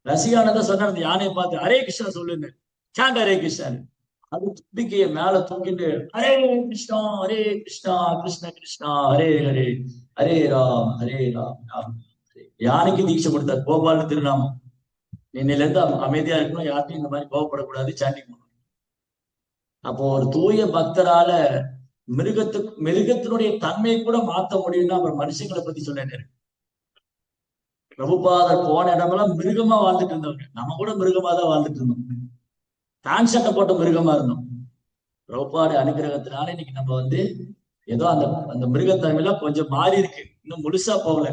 ரசிகானந்தர் சொன்னார், அந்த யானையை பார்த்து ஹரே கிருஷ்ணா சொல்லுங்க, சாண்ட் ஹரே கிருஷ்ணன். அது தும்பிக்கைய மேல தூக்கிட்டு ஹரே கிருஷ்ணா கிருஷ்ண கிருஷ்ணா ஹரே ஹரே, ஹரே ராம் ராம் ராம் ஹரே. யானைக்கு தீட்சை கொடுத்தார், கோபால திருநாமம். இன்னையில இருந்து அமைதியா இருக்கணும், யார்ட்டையும் இந்த மாதிரி கோவப்படக்கூடாது, சாண்டிங் பண்ணணும். அப்போ ஒரு தூய பக்தரால மிருகத்தினுடைய தன்மையை கூட மாத்த முடியும்னா அப்புறம் மனுஷங்களை பத்தி சொன்னேன். பிரபுபாதர் போன இடமெல்லாம் மிருகமா வாழ்ந்துட்டு இருந்தவங்க, நம்ம கூட மிருகமா தான் வாழ்ந்துட்டு இருந்தோம், பேண்ட் சட்டை போட்ட மிருகமா இருந்தோம். பிரபுபாடு அனுகிரகத்தினால இன்னைக்கு நம்ம வந்து ஏதோ அந்த அந்த மிருகத்தன்மையெல்லாம் கொஞ்சம் மாறி இருக்கு, இன்னும் முழுசா போகல,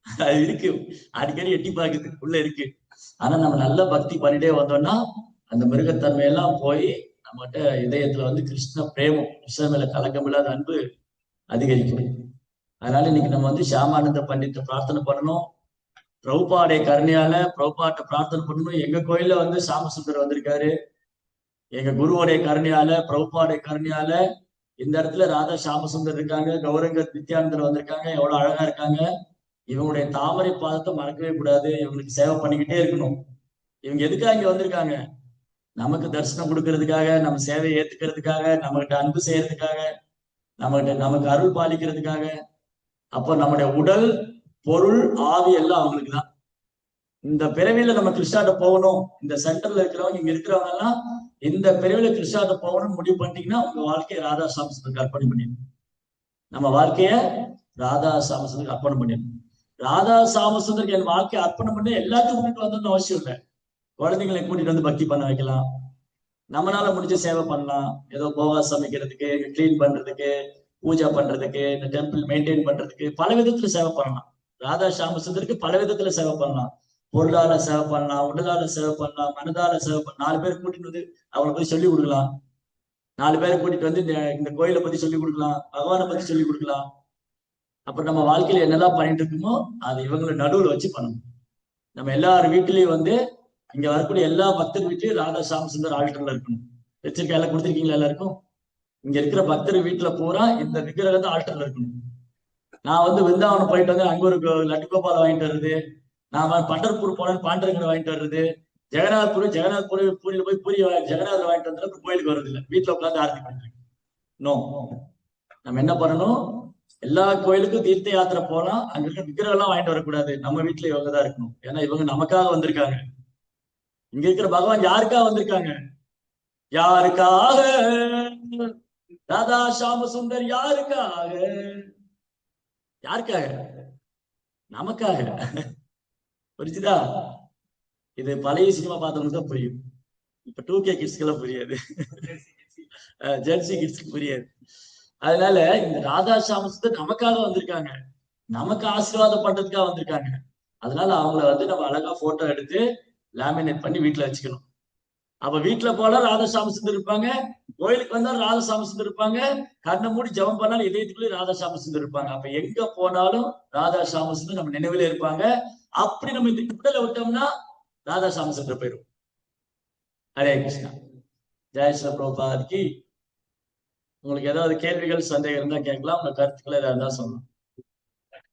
அது இருக்கு, அடிக்கடி எட்டி பார்க்குது, உள்ள இருக்கு. ஆனா நம்ம நல்ல பக்தி பண்ணிட்டே வந்தோம்னா அந்த மிருகத்தன்மையெல்லாம் போய் நம்மகிட்ட இதயத்துல வந்து கிருஷ்ண பிரேமம், கிருஷ்ண மேல கலக்கம் இல்லாத அன்பு அதிகரிக்கும். அதனால இன்னைக்கு நம்ம வந்து ஷாமானந்த பண்டித பிரார்த்தனை பண்ணணும். பிரபுபாடைய கருணையால பிரபுபாட்ட பிரார்த்தனை பண்ணணும். எங்க கோயில்ல வந்து சாமசுந்தர் வந்திருக்காரு. எங்க குருவோடைய கருணையால, பிரபுபாடைய கருணையால இந்த இடத்துல ராதா சாமசுந்தர் இருக்காங்க, கௌரங்க நித்யானந்தர் வந்திருக்காங்க, எவ்வளவு அழகா இருக்காங்க. இவங்களுடைய தாமரை பாதத்தை மறக்கவே கூடாது, இவங்களுக்கு சேவை பண்ணிக்கிட்டே இருக்கணும். இவங்க எதுக்காக இங்க வந்திருக்காங்க? நமக்கு தரிசனம் கொடுக்கறதுக்காக, நம்ம சேவையை ஏத்துக்கிறதுக்காக, நம்மகிட்ட அன்பு செய்யறதுக்காக, நமக்கு அருள் பாலிக்கிறதுக்காக. அப்போ நம்முடைய உடல், பொருள், ஆவி எல்லாம் அவங்களுக்கு தான். இந்த பிறவியில நம்ம கிருஷ்ணாட்ட போகணும், இந்த சென்டர்ல இருக்கிறவங்க, இங்க இருக்கிறவங்க எல்லாம் இந்த பிறவியில கிருஷ்ணாட்ட போகணும்னு முடிவு பண்ணிட்டீங்கன்னா உங்க வாழ்க்கையை ராதா சாமசுந்தருக்கு அர்ப்பணம் பண்ணிடணும். நம்ம வாழ்க்கைய ராதா சாமசுந்தருக்கு அர்ப்பணம் பண்ணிடணும். ராதா சாமசுந்தருக்கு என் வாழ்க்கையை அர்ப்பணம் பண்ணி எல்லாத்தையும் கூட்டிட்டு வரணும்னு அவசியம் இல்லை. குழந்தைங்களை கூட்டிட்டு வந்து பக்தி பண்ண வைக்கலாம், நம்மளால முடிஞ்ச சேவை பண்ணலாம். ஏதோ கோவா சமைக்கிறதுக்கு, கிளீன் பண்றதுக்கு, பூஜை பண்றதுக்கு, இந்த டெம்பிள் மெயின்டைன் பண்றதுக்கு பல விதத்துல சேவை பண்ணலாம். ராதா சாமசுந்தருக்கு பல விதத்துல சேவை பண்ணலாம். பொருளால சேவை பண்ணலாம், உடலால சேவை பண்ணலாம், மனதால சேவை பண்ணலாம். 4 பேர் கூட்டிட்டு வந்து அவங்களை போய் சொல்லி கொடுக்கலாம். 4 பேரை கூட்டிட்டு வந்து இந்த கோயிலை பத்தி சொல்லி கொடுக்கலாம், பகவானை பத்தி சொல்லி கொடுக்கலாம். அப்புறம் நம்ம வாழ்க்கையில என்னெல்லாம் பண்ணிட்டு இருக்கோமோ அது இவங்களை நடுவுல வச்சு பண்ணணும். நம்ம எல்லார் வீட்லயும் வந்து இங்க வரக்கூடிய எல்லா பக்தர் வீட்லயும் ராதா சாமசுந்தர் ஆல்டர்ல இருக்கணும். வச்சிருக்க எல்லாம் கொடுத்துருக்கீங்களா எல்லாருக்கும்? இங்க இருக்கிற பக்தர் வீட்டுல பூரா இந்த விக்கிரகம் தான் ஆல்டர்ல இருக்கணும். நான் வந்து விருந்தாவனம் போயிட்டு வந்து அங்க ஒரு லட்டு கோபால் வாங்கிட்டு வருது, நாம பண்டர்பூர் போனேன் பாண்டரங்கனை வாங்கிட்டு வர்றது, ஜெகநாத்பூரியில போய் பூரி ஜெகநாதர் வாங்கிட்டு வந்து கோயிலுக்கு வர்றது இல்லை, வீட்டுல உட்காந்து ஆரத்தி பண்ணிட்டு. நோ. நம்ம என்ன பண்ணணும்? எல்லா கோயிலுக்கும் தீர்த்த யாத்திரை போலாம், அங்க இருக்க விக்கிரகம் எல்லாம் வாங்கிட்டு வரக்கூடாது. நம்ம வீட்டுல இவங்க தான் இருக்கணும். ஏன்னா இவங்க நமக்காக வந்திருக்காங்க. இங்க இருக்கிற பகவான் யாருக்காக வந்திருக்காங்க? யாருக்காக? ராதா ஷாம சுந்தர் யாருக்காக? யாருக்காக? நமக்காக. புரிஞ்சுதா? இது பழைய சினிமா பார்த்தவங்களுக்கு தான் புரியும். இப்ப 2K கிட்ஸ்க்கு எல்லாம் புரியாது. ஜெர்சி கிட்ஸ்க்கு புரியாது. அதனால இந்த ராதா ஷாம சுந்தர் நமக்காக வந்திருக்காங்க, நமக்கு ஆசீர்வாதம் பண்றதுக்காக வந்திருக்காங்க. அதனால அவங்கள வந்து நம்ம அழகா போட்டோ எடுத்து லேமினேட் பண்ணி வீட்டுல வச்சுக்கணும். அப்ப வீட்டுல போனா ராதா ஷாம சுந்தர் இருப்பாங்க, கோயிலுக்கு வந்தா ராதா ஷாம சுந்தர் இருப்பாங்க, கண்ணை மூடி ஜெபம் பண்ணாலும் இதயத்துக்குள்ளே ராதா ஷாம சுந்தர் இருப்பாங்க. அப்ப எங்க போனாலும் ராதா ஷாம சுந்தர் நம்ம நினைவுல இருப்பாங்க. அப்படி நம்ம இந்த உடலை விட்டோம்னா ராதா ஷாம சுந்தர் போயிடும். ஹரே கிருஷ்ணா. ஜெய் ஸ்ரீ பிரபுபாத் கி. உங்களுக்கு ஏதாவது கேள்விகள் சந்தேகம் இருந்தா கேட்கலாம். உங்க கருத்துக்களை ஏதாவது இருந்தா சொல்லலாம்.